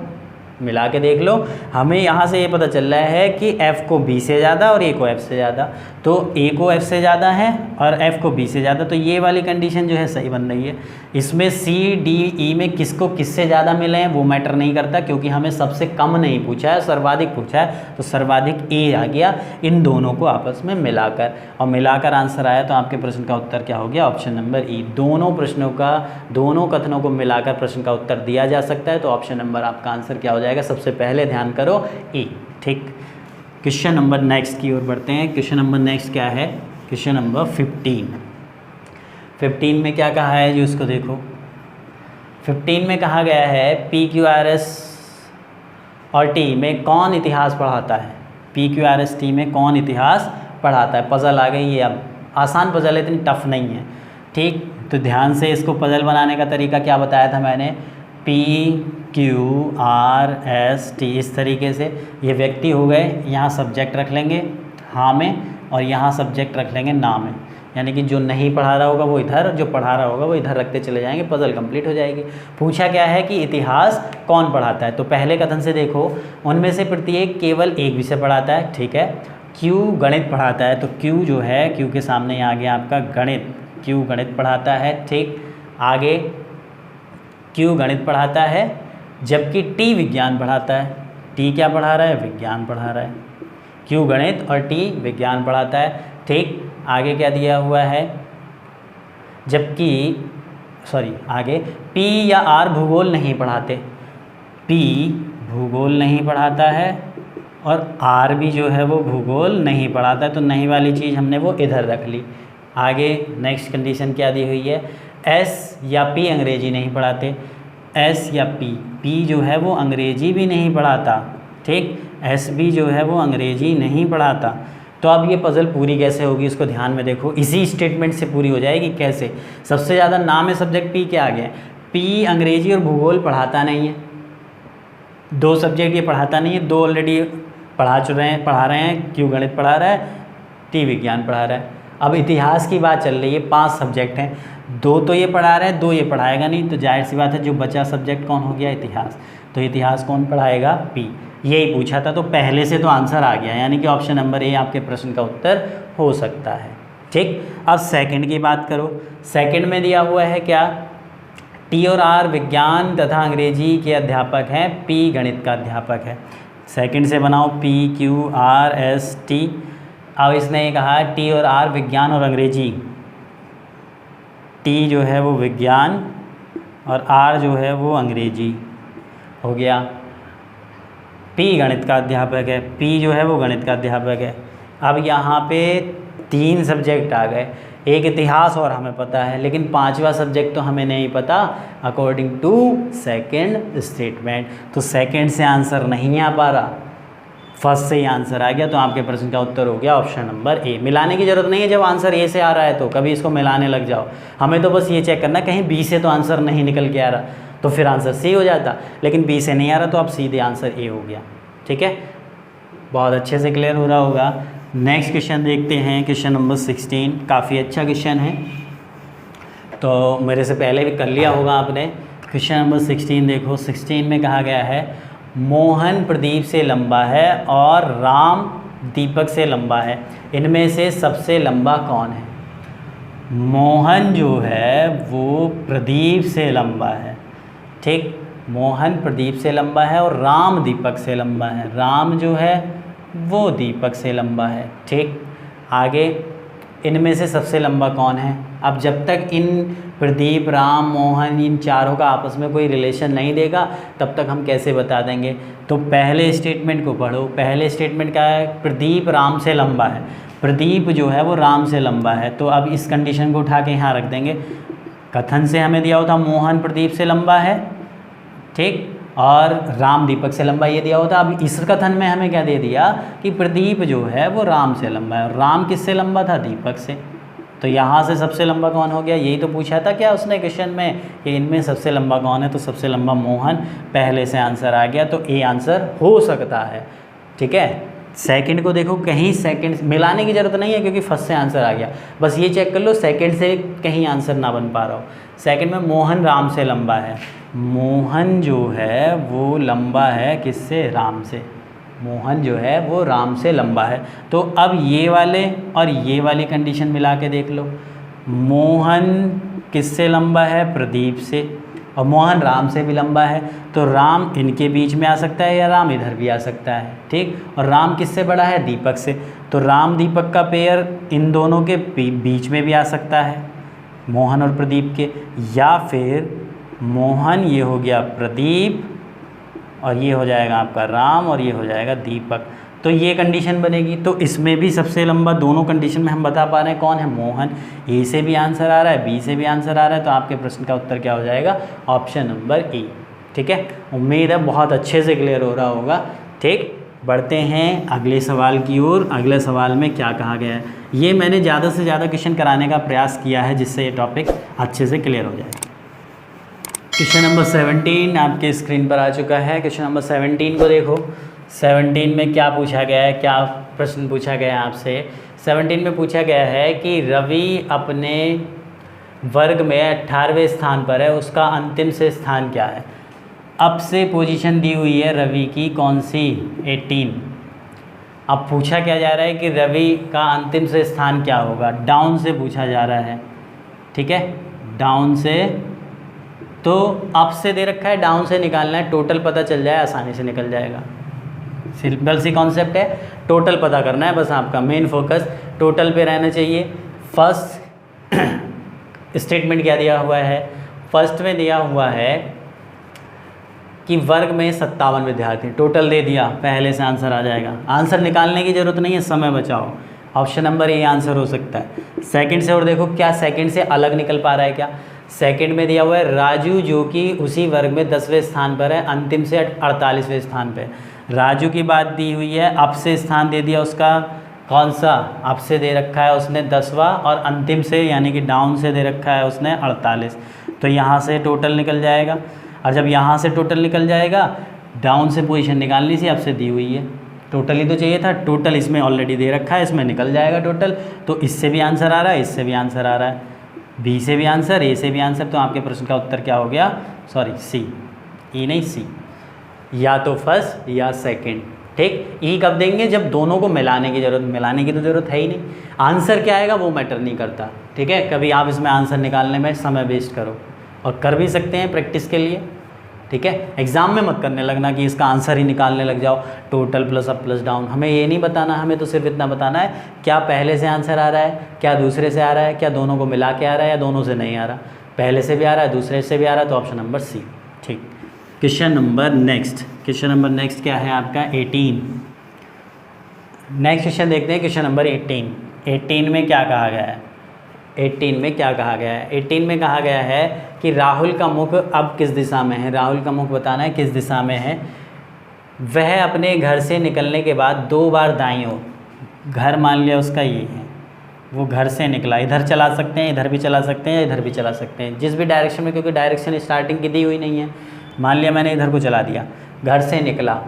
मिला के देख लो। हमें यहाँ से ये पता चल रहा है कि F को B से ज़्यादा और A को F से ज़्यादा, तो A को F से ज़्यादा है और F को B से ज़्यादा, तो ये वाली कंडीशन जो है सही बन रही है। इसमें C D E में किसको किससे ज़्यादा मिले हैं वो मैटर नहीं करता, क्योंकि हमें सबसे कम नहीं पूछा है, सर्वाधिक पूछा है, तो सर्वाधिक A आ गया इन दोनों को आपस में मिलाकर, और मिलाकर आंसर आया, तो आपके प्रश्न का उत्तर क्या हो गया? ऑप्शन नंबर ई। दोनों प्रश्नों का, दोनों कथनों को मिलाकर प्रश्न का उत्तर दिया जा सकता है, तो ऑप्शन नंबर आपका आंसर क्या हो जाएगा? सबसे पहले ध्यान करो ई। ठीक, क्वेश्चन नंबर नेक्स्ट की ओर बढ़ते हैं। क्वेश्चन नंबर नेक्स्ट क्या है? क्वेश्चन नंबर 15 में क्या कहा है जी, उसको देखो। 15 में कहा गया है PQRS और T में कौन इतिहास पढ़ाता है। PQRS T में कौन इतिहास पढ़ाता है। पजल आ गई है, अब आसान पजल है, इतनी टफ नहीं है। ठीक, तो ध्यान से इसको पजल बनाने का तरीका क्या बताया था मैंने, PQRS T, इस तरीके से ये व्यक्ति हो गए, यहाँ सब्जेक्ट रख लेंगे हाँ में, और यहाँ सब्जेक्ट रख लेंगे ना में, यानी कि जो नहीं पढ़ा रहा होगा वो इधर, जो पढ़ा रहा होगा वो इधर रखते चले जाएंगे, पजल कंप्लीट हो जाएगी। पूछा क्या है कि इतिहास कौन पढ़ाता है, तो पहले कथन से देखो, उनमें से प्रत्येक केवल एक विषय पढ़ाता है। ठीक है, Q गणित पढ़ाता है, तो Q जो है, Q के सामने आ गया आपका गणित, Q गणित पढ़ाता है। ठीक, आगे Q गणित पढ़ाता है, जबकि T विज्ञान पढ़ाता है। T क्या पढ़ा रहा है? विज्ञान पढ़ा रहा है। Q गणित और T विज्ञान पढ़ाता है। ठीक, आगे क्या दिया हुआ है, जबकि आगे P या R भूगोल नहीं पढ़ाते, P भूगोल नहीं पढ़ाता है और R भी जो है वो भूगोल नहीं पढ़ाता है, तो नहीं वाली चीज़ हमने वो इधर रख ली। आगे नेक्स्ट कंडीशन क्या दी हुई है, S या P अंग्रेजी नहीं पढ़ाते, एस या पी जो है वो अंग्रेजी भी नहीं पढ़ाता, ठीक, एस बी जो है वो अंग्रेजी नहीं पढ़ाता। तो अब ये पज़ल पूरी कैसे होगी, इसको ध्यान में देखो, इसी स्टेटमेंट से पूरी हो जाएगी। कैसे? सबसे ज़्यादा नाम है सब्जेक्ट पी के आगे है, पी अंग्रेजी और भूगोल पढ़ाता नहीं है, 2 सब्जेक्ट ये पढ़ाता नहीं है, 2 ऑलरेडी पढ़ा रहे हैं, क्यों गणित पढ़ा रहा है, टी विज्ञान पढ़ा रहा है। अब इतिहास की बात चल रही है, 5 सब्जेक्ट हैं, 2 तो ये पढ़ा रहा है, 2 ये पढ़ाएगा नहीं, तो जाहिर सी बात है जो बचा सब्जेक्ट कौन हो गया, इतिहास। तो इतिहास कौन पढ़ाएगा, पी। यही पूछा था, तो पहले से तो आंसर आ गया, यानी कि ऑप्शन नंबर ए आपके प्रश्न का उत्तर हो सकता है, ठीक। अब सेकंड की बात करो, सेकंड में दिया हुआ है क्या, टी और आर विज्ञान तथा अंग्रेजी के अध्यापक हैं, पी गणित का अध्यापक है। सेकंड से बनाओ P Q R S T. अब इसने कहा टी और आर विज्ञान और अंग्रेजी, टी जो है वो विज्ञान और आर जो है वो अंग्रेजी हो गया। पी गणित का अध्यापक है, पी जो है वो गणित का अध्यापक है। अब यहाँ पे 3 सब्जेक्ट आ गए, एक इतिहास और हमें पता है, लेकिन 5वां सब्जेक्ट तो हमें नहीं पता अकॉर्डिंग टू सेकंड स्टेटमेंट। तो सेकंड से आंसर नहीं आ पा रहा, फर्स्ट से ही आंसर आ गया, तो आपके प्रश्न का उत्तर हो गया ऑप्शन नंबर ए। मिलाने की ज़रूरत नहीं है, जब आंसर ए से आ रहा है तो कभी इसको मिलाने लग जाओ, हमें तो बस ये चेक करना कहीं बी से तो आंसर नहीं निकल के आ रहा, तो फिर आंसर सी हो जाता, लेकिन बी से नहीं आ रहा तो अब सीधे आंसर ए हो गया, ठीक है। बहुत अच्छे से क्लियर हो रहा होगा। नेक्स्ट क्वेश्चन देखते हैं, क्वेश्चन नंबर 16, काफ़ी अच्छा क्वेश्चन है, तो मेरे से पहले भी कर लिया होगा आपने। क्वेश्चन नंबर 16 देखो, 16 में कहा गया है मोहन प्रदीप से लंबा है और राम दीपक से लंबा है, इनमें से सबसे लंबा कौन है। मोहन जो है वो प्रदीप से लंबा है, ठीक, मोहन प्रदीप से लंबा है और राम दीपक से लंबा है, राम जो है वो दीपक से लंबा है, ठीक। आगे इनमें से सबसे लंबा कौन है। अब जब तक इन प्रदीप, राम, मोहन, इन चारों का आपस में कोई रिलेशन नहीं देगा तब तक हम कैसे बता देंगे। तो पहले स्टेटमेंट को पढ़ो, पहले स्टेटमेंट क्या है, प्रदीप राम से लंबा है, प्रदीप जो है वो राम से लंबा है, तो अब इस कंडीशन को उठा के यहाँ रख देंगे। कथन से हमें दिया होता मोहन प्रदीप से लंबा है, ठीक, और राम दीपक से लंबा ये दिया होता। अब इस कथन में हमें क्या दे दिया कि प्रदीप जो है वो राम से लंबा है, और राम किससे लंबा था, दीपक से। तो यहाँ से सबसे लंबा कौन हो गया, यही तो पूछा था क्या उसने क्वेश्चन में कि इनमें सबसे लंबा कौन है, तो सबसे लंबा मोहन, पहले से आंसर आ गया, तो ए आंसर हो सकता है, ठीक है। सेकंड को देखो, कहीं सेकंड मिलाने की ज़रूरत नहीं है क्योंकि फर्स्ट से आंसर आ गया, बस ये चेक कर लो सेकंड से कहीं आंसर ना बन पा रहा हो। सेकंड में मोहन राम से लंबा है, मोहन जो है वो लंबा है किससे, राम से, मोहन जो है वो राम से लंबा है। तो अब ये वाले और ये वाली कंडीशन मिला के देख लो, मोहन किससे लंबा है, प्रदीप से, और मोहन राम से भी लंबा है, तो राम इनके बीच में आ सकता है या राम इधर भी आ सकता है, ठीक। और राम किससे बड़ा है, दीपक से, तो राम दीपक का पेयर इन दोनों के बीच में भी आ सकता है, मोहन और प्रदीप के, या फिर मोहन ये हो गया प्रदीप और ये हो जाएगा आपका राम और ये हो जाएगा दीपक, तो ये कंडीशन बनेगी। तो इसमें भी सबसे लंबा दोनों कंडीशन में हम बता पा रहे हैं कौन है, मोहन। ए से भी आंसर आ रहा है, बी से भी आंसर आ रहा है, तो आपके प्रश्न का उत्तर क्या हो जाएगा, ऑप्शन नंबर ए, ठीक है। उम्मीद है बहुत अच्छे से क्लियर हो रहा होगा, ठीक। बढ़ते हैं अगले सवाल की ओर। अगले सवाल में क्या कहा गया है, ये मैंने ज़्यादा से ज़्यादा क्वेश्चन कराने का प्रयास किया है जिससे ये टॉपिक अच्छे से क्लियर हो जाए। क्वेश्चन नंबर 17 आपके स्क्रीन पर आ चुका है। क्वेश्चन नंबर 17 को देखो, 17 में क्या पूछा गया है, क्या प्रश्न पूछा गया है आपसे। 17 में पूछा गया है कि रवि अपने वर्ग में 18वें स्थान पर है, उसका अंतिम से स्थान क्या है। अप से पोजीशन दी हुई है रवि की, कौन सी, 18। अब पूछा क्या जा रहा है कि रवि का अंतिम से स्थान क्या होगा, डाउन से पूछा जा रहा है, ठीक है, डाउन से। तो अप से दे रखा है, डाउन से निकालना है, टोटल पता चल जाए आसानी से निकल जाएगा। सिंपल सी कॉन्सेप्ट है, टोटल पता करना है, बस आपका मेन फोकस टोटल पे रहना चाहिए। फर्स्ट स्टेटमेंट क्या दिया हुआ है, फर्स्ट में दिया हुआ है कि वर्ग में 57 विद्यार्थी, टोटल दे दिया, पहले से आंसर आ जाएगा। आंसर निकालने की ज़रूरत नहीं है, समय बचाओ, ऑप्शन नंबर ए आंसर हो सकता है। सेकंड से और देखो क्या सेकंड से अलग निकल पा रहा है क्या, सेकंड में दिया हुआ है राजू जो कि उसी वर्ग में 10वें स्थान पर है, अंतिम से 48वें स्थान पे। राजू की बात दी हुई है, अब से स्थान दे दिया उसका कौन सा, अब से दे रखा है उसने 10वां, और अंतिम से यानी कि डाउन से दे रखा है उसने 48। तो यहाँ से टोटल निकल जाएगा, और जब यहाँ से टोटल निकल जाएगा, डाउन से पोजीशन निकालनी थी, अब से दी हुई है, टोटल ही तो चाहिए था, टोटल इसमें ऑलरेडी दे रखा है, इसमें निकल जाएगा टोटल। तो इससे भी आंसर आ रहा है, इससे भी आंसर आ रहा है, बी से भी आंसर, ए से भी आंसर। तो आपके प्रश्न का उत्तर क्या हो गया, सॉरी सी, ई नहीं सी, या तो फर्स्ट या सेकंड। ठीक, ई कब देंगे, जब दोनों को मिलाने की ज़रूरत, मिलाने की तो ज़रूरत है ही नहीं, आंसर क्या आएगा वो मैटर नहीं करता। ठीक है, कभी आप इसमें आंसर निकालने में समय वेस्ट करो, और कर भी सकते हैं प्रैक्टिस के लिए। ठीक है, एग्ज़ाम में मत करने लगना कि इसका आंसर ही निकालने लग जाओ, total plus up plus down, हमें ये नहीं बताना, हमें तो सिर्फ इतना बताना है क्या पहले से आंसर आ रहा है, क्या दूसरे से आ रहा है, क्या दोनों को मिला के आ रहा है, या दोनों से नहीं आ रहा, पहले से भी आ रहा है दूसरे से भी आ रहा है, तो ऑप्शन नंबर सी। ठीक, क्वेश्चन नंबर नेक्स्ट क्या है आपका 18। नेक्स्ट क्वेश्चन देखते हैं, क्वेश्चन नंबर 18 में क्या कहा गया है। 18 में क्या कहा गया है, 18 में कहा गया है कि राहुल का मुख अब किस दिशा में है, राहुल का मुख बताना है किस दिशा में है। वह अपने घर से निकलने के बाद 2 बार दाईं ओर, घर मान लिया उसका ये है, वो घर से निकला, इधर चला सकते हैं, इधर भी चला सकते हैं, इधर भी चला सकते हैं, जिस भी डायरेक्शन में, क्योंकि डायरेक्शन स्टार्टिंग की दी हुई नहीं है। मान लिया मैंने इधर को चला दिया, घर से निकला,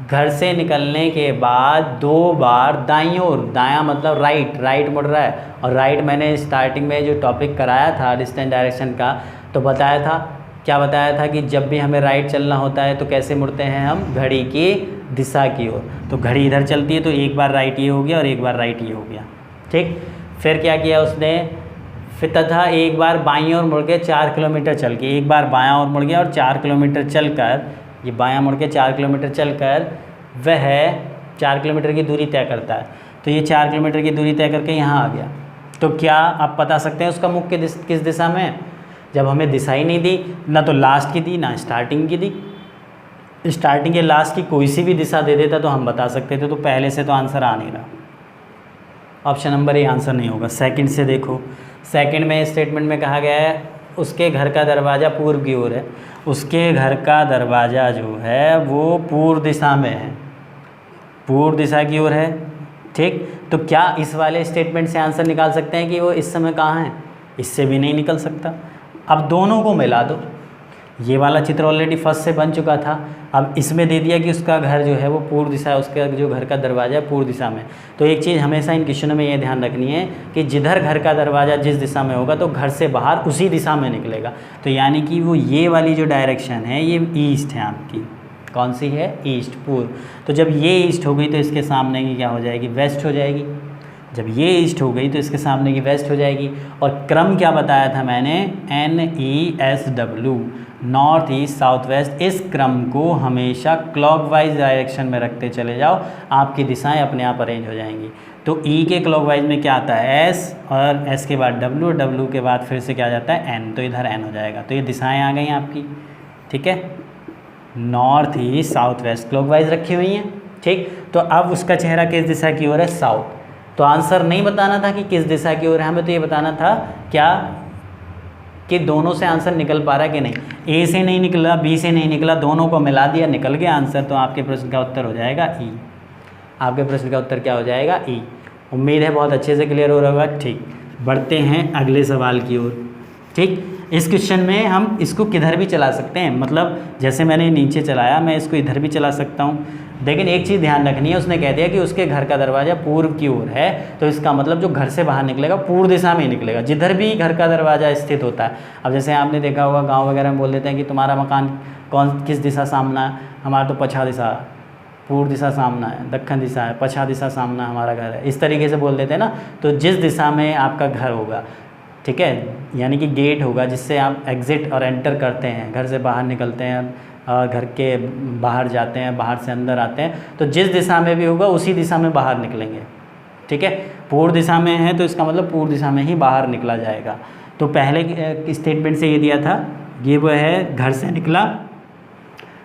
घर से निकलने के बाद 2 बार दाईं ओर, दायां मतलब राइट मुड़ रहा है, और राइट मैंने स्टार्टिंग में जो टॉपिक कराया था डिस्टेंस डायरेक्शन का, तो बताया था, क्या बताया था कि जब भी हमें राइट चलना होता है तो कैसे मुड़ते हैं हम, घड़ी की दिशा की ओर। तो घड़ी इधर चलती है तो एक बार राइट ये हो गया और एक बार राइट ये हो गया। ठीक, फिर क्या किया उसने, फिर तथा एक बार बाईं ओर मुड़ के 4 किलोमीटर चल के, एक बार बायां ओर मुड़ गया और 4 किलोमीटर चलकर, ये बायां मुड़ के 4 किलोमीटर चलकर वह 4 किलोमीटर की दूरी तय करता है। तो ये 4 किलोमीटर की दूरी तय करके यहाँ आ गया। तो क्या आप बता सकते हैं उसका मुख किस दिशा में है, जब हमें दिशा ही नहीं दी, ना तो लास्ट की दी ना स्टार्टिंग की दी, स्टार्टिंग या लास्ट की कोई सी भी दिशा दे देता तो हम बता सकते थे। तो पहले से तो आंसर आ नहीं रहा, ऑप्शन नंबर ए आंसर नहीं होगा। सेकंड से देखो, सेकंड में स्टेटमेंट में कहा गया है उसके घर का दरवाज़ा पूर्व की ओर है, उसके घर का दरवाज़ा जो है वो पूर्व दिशा में है, पूर्व दिशा की ओर है। ठीक, तो क्या इस वाले स्टेटमेंट से आंसर निकाल सकते हैं कि वो इस समय कहाँ है, इससे भी नहीं निकल सकता। अब दोनों को मिला दो, ये वाला चित्र ऑलरेडी फर्स्ट से बन चुका था, अब इसमें दे दिया कि उसका घर जो है वो पूर्व दिशा है, उसका जो घर का दरवाज़ा है पूर्व दिशा में। तो एक चीज़ हमेशा इन क्वेश्चनों में ये ध्यान रखनी है कि जिधर घर का दरवाज़ा जिस दिशा में होगा तो घर से बाहर उसी दिशा में निकलेगा। तो यानी कि वो ये वाली जो डायरेक्शन है ये ईस्ट है आपकी, कौन सी है, ईस्ट, पूर्व। तो जब ये ईस्ट हो गई तो इसके सामने की क्या हो जाएगी, वेस्ट हो जाएगी। जब ये ईस्ट हो गई तो इसके सामने की वेस्ट हो जाएगी। और क्रम क्या बताया था मैंने, NESW, north east south west. इस क्रम को हमेशा क्लॉकवाइज डायरेक्शन में रखते चले जाओ, आपकी दिशाएं अपने आप अरेंज हो जाएंगी। तो E के क्लॉकवाइज में क्या आता है, S, और S के बाद W, W के बाद फिर से क्या आ जाता है, N, तो इधर N हो जाएगा। तो ये दिशाएँ आ गई आपकी, ठीक है, north east south west clockwise रखी हुई हैं। ठीक, तो अब उसका चेहरा किस दिशा की ओर है, साउथ। तो आंसर नहीं बताना था कि किस दिशा की ओर है, हमें तो ये बताना था क्या कि दोनों से आंसर निकल पा रहा है कि नहीं। ए से नहीं निकला, बी से नहीं निकला, दोनों को मिला दिया, निकल गया आंसर। तो आपके प्रश्न का उत्तर हो जाएगा ई। आपके प्रश्न का उत्तर क्या हो जाएगा, ई। उम्मीद है बहुत अच्छे से क्लियर हो रहा होगा। ठीक, बढ़ते हैं अगले सवाल की ओर। ठीक, इस क्वेश्चन में हम इसको किधर भी चला सकते हैं, मतलब जैसे मैंने नीचे चलाया मैं इसको इधर भी चला सकता हूँ। लेकिन एक चीज़ ध्यान रखनी है, उसने कह दिया कि उसके घर का दरवाज़ा पूर्व की ओर है, तो इसका मतलब जो घर से बाहर निकलेगा पूर्व दिशा में ही निकलेगा, जिधर भी घर का दरवाज़ा स्थित होता है। अब जैसे आपने देखा होगा गांव वगैरह में बोल देते हैं कि तुम्हारा मकान किस दिशा सामना है, हमारा तो पछा दिशा, पूर्व दिशा सामना है, दक्षिण दिशा है, पछा दिशा सामना हमारा घर है, इस तरीके से बोल देते हैं ना। तो जिस दिशा में आपका घर होगा, ठीक है, यानी कि गेट होगा जिससे आप एग्ज़िट और एंटर करते हैं, घर से बाहर निकलते हैं और घर के बाहर जाते हैं, बाहर से अंदर आते हैं, तो जिस दिशा में भी होगा उसी दिशा में बाहर निकलेंगे। ठीक है, पूर्व दिशा में है तो इसका मतलब पूर्व दिशा में ही बाहर निकला जाएगा। तो पहले स्टेटमेंट से ये दिया था, ये वो है, घर से निकला,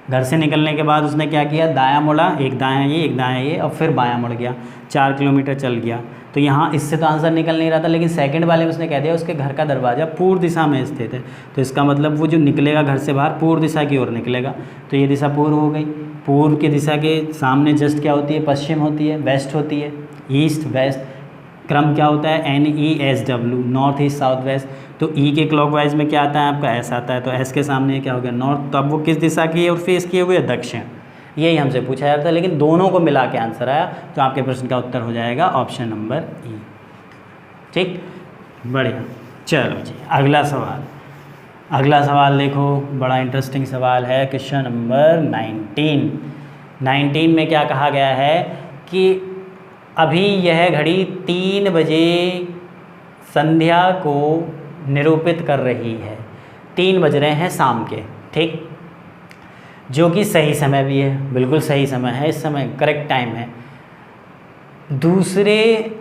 घर से निकलने के बाद उसने क्या किया, दायां मुड़ा, एक दायां ये एक दायां ये, और फिर बायां मुड़ गया, 4 किलोमीटर चल गया। तो यहाँ इससे तो आंसर निकल नहीं रहा था, लेकिन सेकंड वाले में उसने कह दिया उसके घर का दरवाज़ा पूर्व दिशा में स्थित है, तो इसका मतलब वो जो निकलेगा घर से बाहर पूर्व दिशा की ओर निकलेगा, तो ये दिशा पूर्व हो गई। पूर्व की दिशा के सामने जस्ट क्या होती है, पश्चिम होती है, वेस्ट होती है, ईस्ट वेस्ट। क्रम क्या होता है, NESW, north east south west. तो ई के क्लॉकवाइज में क्या आता है आपका, एस आता है, तो एस के सामने क्या हो गया, नॉर्थ। तो अब वो किस दिशा की ओर फेस किए हुए, दक्षिण। यही हमसे पूछा जा रहा था, लेकिन दोनों को मिला के आंसर आया, तो आपके प्रश्न का उत्तर हो जाएगा ऑप्शन नंबर ई। ठीक, बढ़िया। चलो जी, अगला सवाल। अगला सवाल देखो, बड़ा इंटरेस्टिंग सवाल है, क्वेश्चन नंबर 19 में क्या कहा गया है कि अभी यह घड़ी 3 बजे संध्या को निरूपित कर रही है। 3 बज रहे हैं शाम के, ठीक, जो कि सही समय भी है, बिल्कुल सही समय है, इस समय करेक्ट टाइम है। दूसरे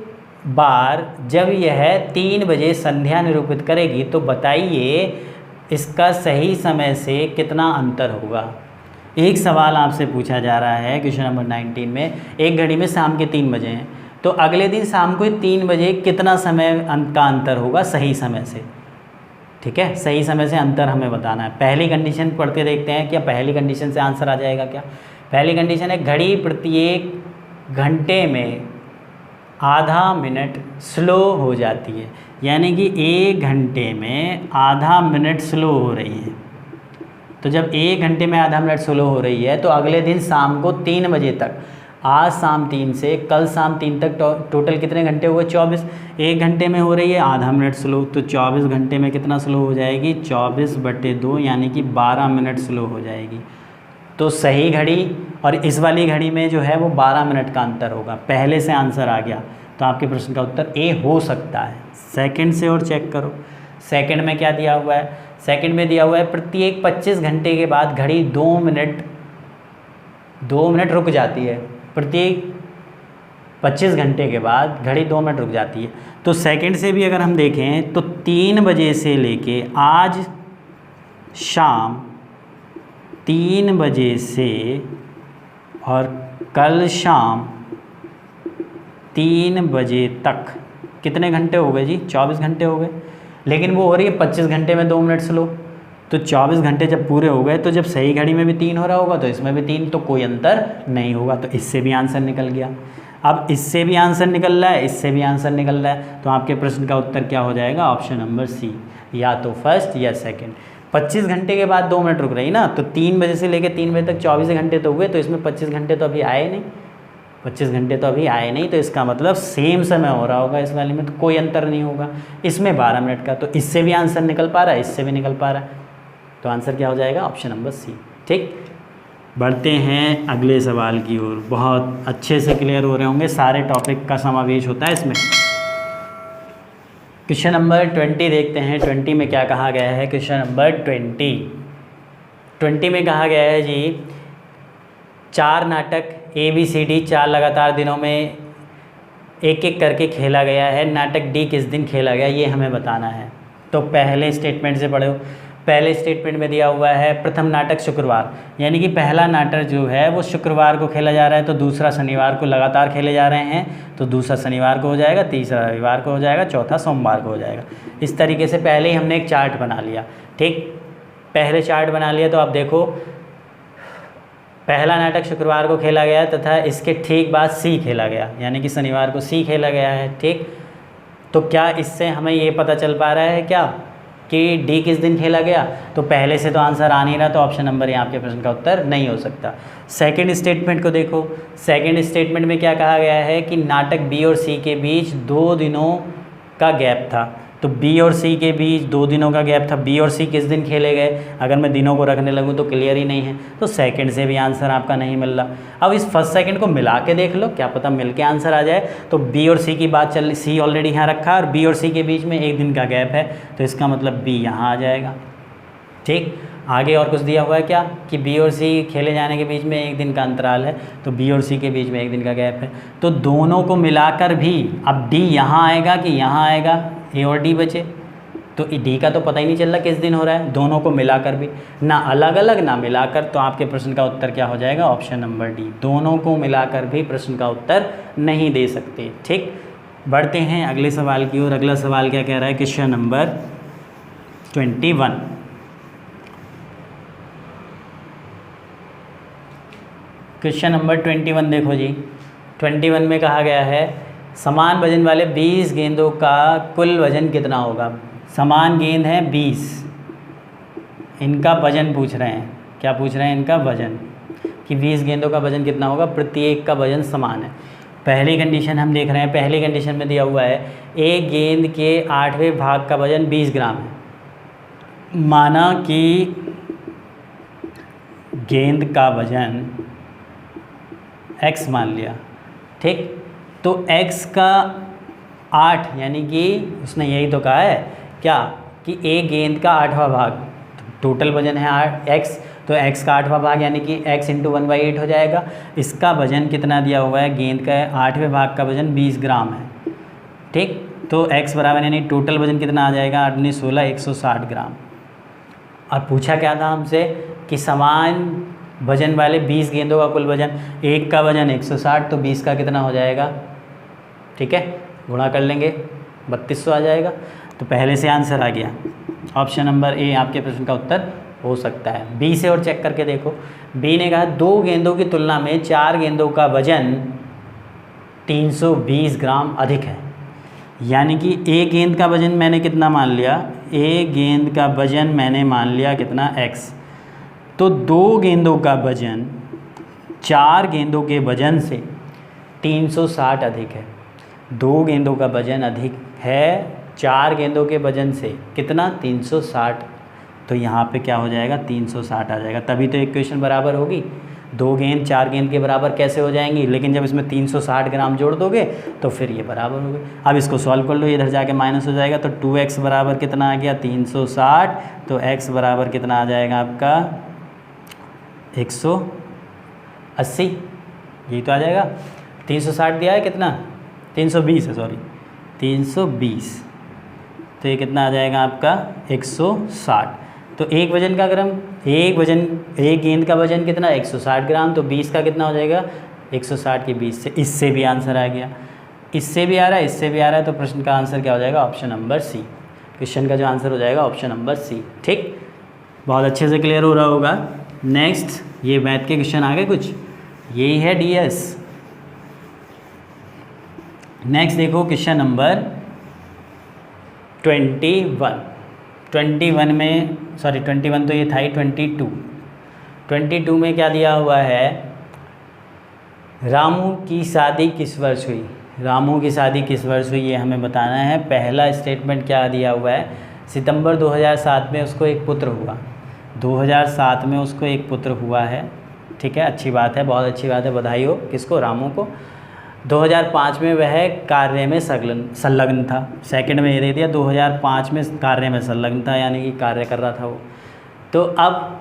बार जब यह 3 बजे संध्या निरूपित करेगी तो बताइए इसका सही समय से कितना अंतर होगा। एक सवाल आपसे पूछा जा रहा है क्वेश्चन नंबर 19 में, एक घड़ी में शाम के 3 बजे हैं, तो अगले दिन शाम को 3 बजे कितना समय का अंतर होगा सही समय से। ठीक है, सही समय से अंतर हमें बताना है। पहली कंडीशन पढ़ते देखते हैं, क्या पहली कंडीशन से आंसर आ जाएगा क्या। पहली कंडीशन है घड़ी प्रत्येक घंटे में आधा मिनट स्लो हो जाती है, यानी कि 1 घंटे में आधा मिनट स्लो हो रही है। तो जब 1 घंटे में आधा मिनट स्लो हो रही है तो अगले दिन शाम को 3 बजे तक, आज शाम 3 से कल शाम 3 तक टोटल कितने घंटे हुए, 24। 1 घंटे में हो रही है आधा मिनट स्लो, तो 24 घंटे में कितना स्लो हो जाएगी, 24/2, यानी कि 12 मिनट स्लो हो जाएगी। तो सही घड़ी और इस वाली घड़ी में जो है वो 12 मिनट का अंतर होगा। पहले से आंसर आ गया, तो आपके प्रश्न का उत्तर ए हो सकता है। सेकंड से और चेक करो, सेकंड में क्या दिया हुआ है। सेकंड में दिया हुआ है प्रत्येक 25 घंटे के बाद घड़ी 2 मिनट रुक जाती है। प्रत्येक 25 घंटे के बाद घड़ी 2 मिनट रुक जाती है। तो सेकंड से भी अगर हम देखें तो 3 बजे से लेके आज शाम 3 बजे से और कल शाम 3 बजे तक कितने घंटे हो गए जी, 24 घंटे हो गए। लेकिन वो हो रही है 25 घंटे में 2 मिनट स्लो, तो 24 घंटे जब पूरे हो गए तो जब सही घड़ी में भी 3 हो रहा होगा तो इसमें भी 3, तो कोई अंतर नहीं होगा। तो इससे भी आंसर निकल गया। अब इससे भी आंसर निकल रहा है, इससे भी आंसर निकल रहा है, तो आपके प्रश्न का उत्तर क्या हो जाएगा, ऑप्शन नंबर सी, या तो फर्स्ट या सेकंड। 25 घंटे के बाद 2 मिनट रुक रही ना, तो 3 बजे से लेकर 3 बजे तक 24 घंटे तो हुए, तो इसमें 25 घंटे तो अभी आए नहीं, 25 घंटे तो अभी आए नहीं, तो इसका मतलब सेम समय हो रहा होगा इस वाले में, तो कोई अंतर नहीं होगा। इसमें 12 मिनट का, तो इससे भी आंसर निकल पा रहा है, इससे भी निकल पा रहा है, तो आंसर क्या हो जाएगा, ऑप्शन नंबर सी। ठीक, बढ़ते हैं अगले सवाल की ओर। बहुत अच्छे से क्लियर हो रहे होंगे, सारे टॉपिक का समावेश होता है इसमें। क्वेश्चन नंबर 20 देखते हैं। 20 में क्या कहा गया है, क्वेश्चन नंबर 20 में कहा गया है जी, 4 नाटक ABCD 4 लगातार दिनों में एक एक करके खेला गया है। नाटक डी किस दिन खेला गया, ये हमें बताना है। तो पहले स्टेटमेंट से पढ़ो। पहले स्टेटमेंट में दिया हुआ है प्रथम नाटक शुक्रवार, यानी कि पहला नाटक जो है वो शुक्रवार को खेला जा रहा है, तो दूसरा शनिवार को लगातार खेले जा रहे हैं, तो दूसरा शनिवार को हो जाएगा, तीसरा रविवार को हो जाएगा, चौथा सोमवार को हो जाएगा। इस तरीके से पहले ही हमने एक चार्ट बना लिया। ठीक, पहले चार्ट बना लिया, तो आप देखो पहला नाटक शुक्रवार को खेला गया तथा इसके ठीक बाद सी खेला गया, यानी कि शनिवार को सी खेला गया है। ठीक, तो क्या इससे हमें ये पता चल पा रहा है क्या कि डी किस दिन खेला गया, तो पहले से तो आंसर आ नहीं रहा, तो ऑप्शन नंबर यहाँ आपके प्रश्न का उत्तर नहीं हो सकता। सेकंड स्टेटमेंट को देखो। सेकंड स्टेटमेंट में क्या कहा गया है कि नाटक बी और सी के बीच 2 दिनों का गैप था, तो बी और सी के बीच 2 दिनों का गैप था। बी और सी किस दिन खेले गए, अगर मैं दिनों को रखने लगूँ तो क्लियर ही नहीं है, तो सेकंड से भी आंसर आपका नहीं मिल रहा। अब इस फर्स्ट सेकंड को मिला के देख लो, क्या पता मिल के आंसर आ जाए। तो बी और सी की बात चल, सी ऑलरेडी यहाँ रखा और बी और सी के बीच में 1 दिन का गैप है, तो इसका मतलब बी यहाँ आ जाएगा। ठीक, आगे और कुछ दिया हुआ है क्या कि बी और सी खेले जाने के बीच में 1 दिन का अंतराल है, तो बी और सी के बीच में 1 दिन का गैप है, तो दोनों को मिलाकर भी अब डी यहाँ आएगा कि यहाँ आएगा, ए और डी बचे, तो डी का तो पता ही नहीं चल रहा किस दिन हो रहा है। दोनों को मिलाकर भी, ना अलग अलग ना मिलाकर, तो आपके प्रश्न का उत्तर क्या हो जाएगा, ऑप्शन नंबर डी। दोनों को मिलाकर भी प्रश्न का उत्तर नहीं दे सकते। ठीक, बढ़ते हैं अगले सवाल की ओर। अगला सवाल क्या कह रहा है, क्वेश्चन नंबर 21। क्वेश्चन नंबर 21 देखो जी। 21 में कहा गया है समान वजन वाले 20 गेंदों का कुल वजन कितना होगा। समान गेंद है 20, इनका वजन पूछ रहे हैं। क्या पूछ रहे हैं, इनका वजन, कि 20 गेंदों का वजन कितना होगा, प्रत्येक का वजन समान है। पहली कंडीशन हम देख रहे हैं, पहली कंडीशन में दिया हुआ है एक गेंद के 8वें भाग का वजन 20 ग्राम है। माना कि गेंद का वजन x मान लिया, ठीक। तो x का 8, यानी कि उसने यही तो कहा है क्या, कि एक गेंद का 8वां भाग, टोटल वजन है 8x, तो x का 8वां भाग यानी कि x × 1/8 हो जाएगा। इसका वजन कितना दिया हुआ है, गेंद का 8वें भाग का वजन 20 ग्राम है, ठीक। तो x बराबर यानी टोटल वजन कितना आ जाएगा, 8 × 16 160 ग्राम। और पूछा क्या था हमसे कि समान वजन वाले 20 गेंदों का कुल वजन, एक का वजन 160, तो 20 का कितना हो जाएगा, ठीक है, गुणा कर लेंगे 3200 आ जाएगा। तो पहले से आंसर आ गया, ऑप्शन नंबर ए आपके प्रश्न का उत्तर हो सकता है। बी से और चेक करके देखो। बी ने कहा 2 गेंदों की तुलना में 4 गेंदों का वजन 320 ग्राम अधिक है। यानी कि एक गेंद का वजन मैंने कितना मान लिया, एक गेंद का वजन मैंने मान लिया कितना, x। तो 2 गेंदों का वजन 4 गेंदों के वजन से 360 अधिक है। 2 गेंदों का वजन अधिक है 4 गेंदों के वजन से, कितना, 360। तो यहाँ पे क्या हो जाएगा, 360 आ जाएगा। तभी तो इक्वेशन बराबर होगी। 2 गेंद 4 गेंद के बराबर कैसे हो जाएंगी, लेकिन जब इसमें 360 ग्राम जोड़ दोगे तो फिर ये बराबर हो गए। अब इसको सॉल्व कर लो, इधर जाके माइनस हो जाएगा। तो 2x बराबर कितना आ गया, 360। तो x बराबर कितना आ जाएगा आपका 180, यही तो आ जाएगा। 360 दिया है कितना, 320 है, सॉरी 320। तो ये कितना आ जाएगा आपका 160। तो एक वजन का ग्राम, एक गेंद का वजन कितना, 160 ग्राम। तो 20 का कितना हो जाएगा, 160 के 20 से। इससे भी आंसर आ गया, इससे भी आ रहा है, इससे भी आ रहा है। तो प्रश्न का आंसर क्या हो जाएगा, ऑप्शन नंबर सी। क्वेश्चन का जो आंसर हो जाएगा ऑप्शन नंबर सी, ठीक। बहुत अच्छे से क्लियर हो रहा होगा। नेक्स्ट, ये मैथ के क्वेश्चन आ गए कुछ, यही है DS। नेक्स्ट देखो क्वेश्चन नंबर 21 में, सॉरी 21 तो ये था ही, 22 में क्या दिया हुआ है, रामू की शादी किस वर्ष हुई। रामू की शादी किस वर्ष हुई ये हमें बताना है। पहला स्टेटमेंट क्या दिया हुआ है, सितंबर 2007 में उसको एक पुत्र हुआ। 2007 में उसको एक पुत्र हुआ है, ठीक है, अच्छी बात है, बहुत अच्छी बात है, बधाई हो किसको, रामू को। 2005 में वह कार्य में संलग्न था। सेकंड में ये दे दिया 2005 में कार्य में संलग्न था, यानी कि कार्य कर रहा था वो। तो अब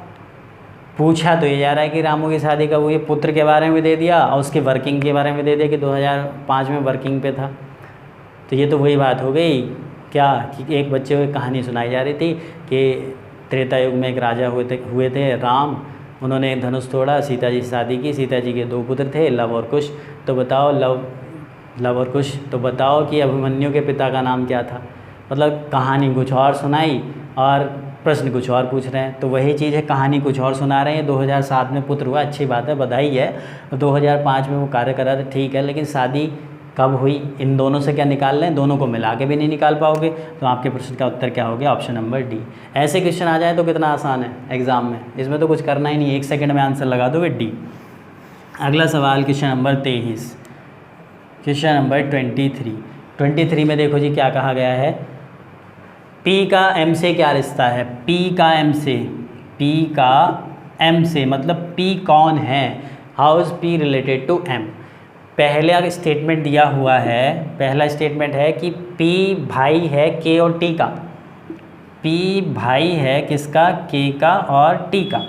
पूछा तो ये जा रहा है कि रामू की शादी का, वो ये पुत्र के बारे में दे दिया और उसके वर्किंग के बारे में दे दिया कि 2005 में वर्किंग पे था। तो ये तो वही बात हो गई क्या, कि एक बच्चे को एक कहानी सुनाई जा रही थी कि त्रेता युग में एक राजा हुए थे राम, उन्होंने एक धनुष तोड़ा, सीता जी से शादी की। सीता जी के 2 पुत्र थे, लव और कुश। तो बताओ लव और कुश, तो बताओ कि अभिमन्यु के पिता का नाम क्या था। मतलब कहानी कुछ और सुनाई और प्रश्न कुछ और पूछ रहे हैं। तो वही चीज़ है, कहानी कुछ और सुना रहे हैं। 2007 में पुत्र हुआ, अच्छी बात है, बधाई है। 2005 में वो कार्य कर रहा था, ठीक है, लेकिन शादी कब हुई, इन दोनों से क्या निकाल लें, दोनों को मिला के भी नहीं निकाल पाओगे। तो आपके प्रश्न का उत्तर क्या हो गया, ऑप्शन नंबर डी। ऐसे क्वेश्चन आ जाए तो कितना आसान है एग्ज़ाम में, इसमें तो कुछ करना ही नहीं, 1 सेकंड में आंसर लगा दोगे, डी। अगला सवाल क्वेश्चन नंबर 23, क्वेश्चन नंबर 23 में देखो जी क्या कहा गया है, P का M से क्या रिश्ता है। P का M से मतलब P कौन है, how is P related to M। पहला स्टेटमेंट दिया हुआ है, पहला स्टेटमेंट है कि P भाई है K और T का। P भाई है किसका, K का और T का।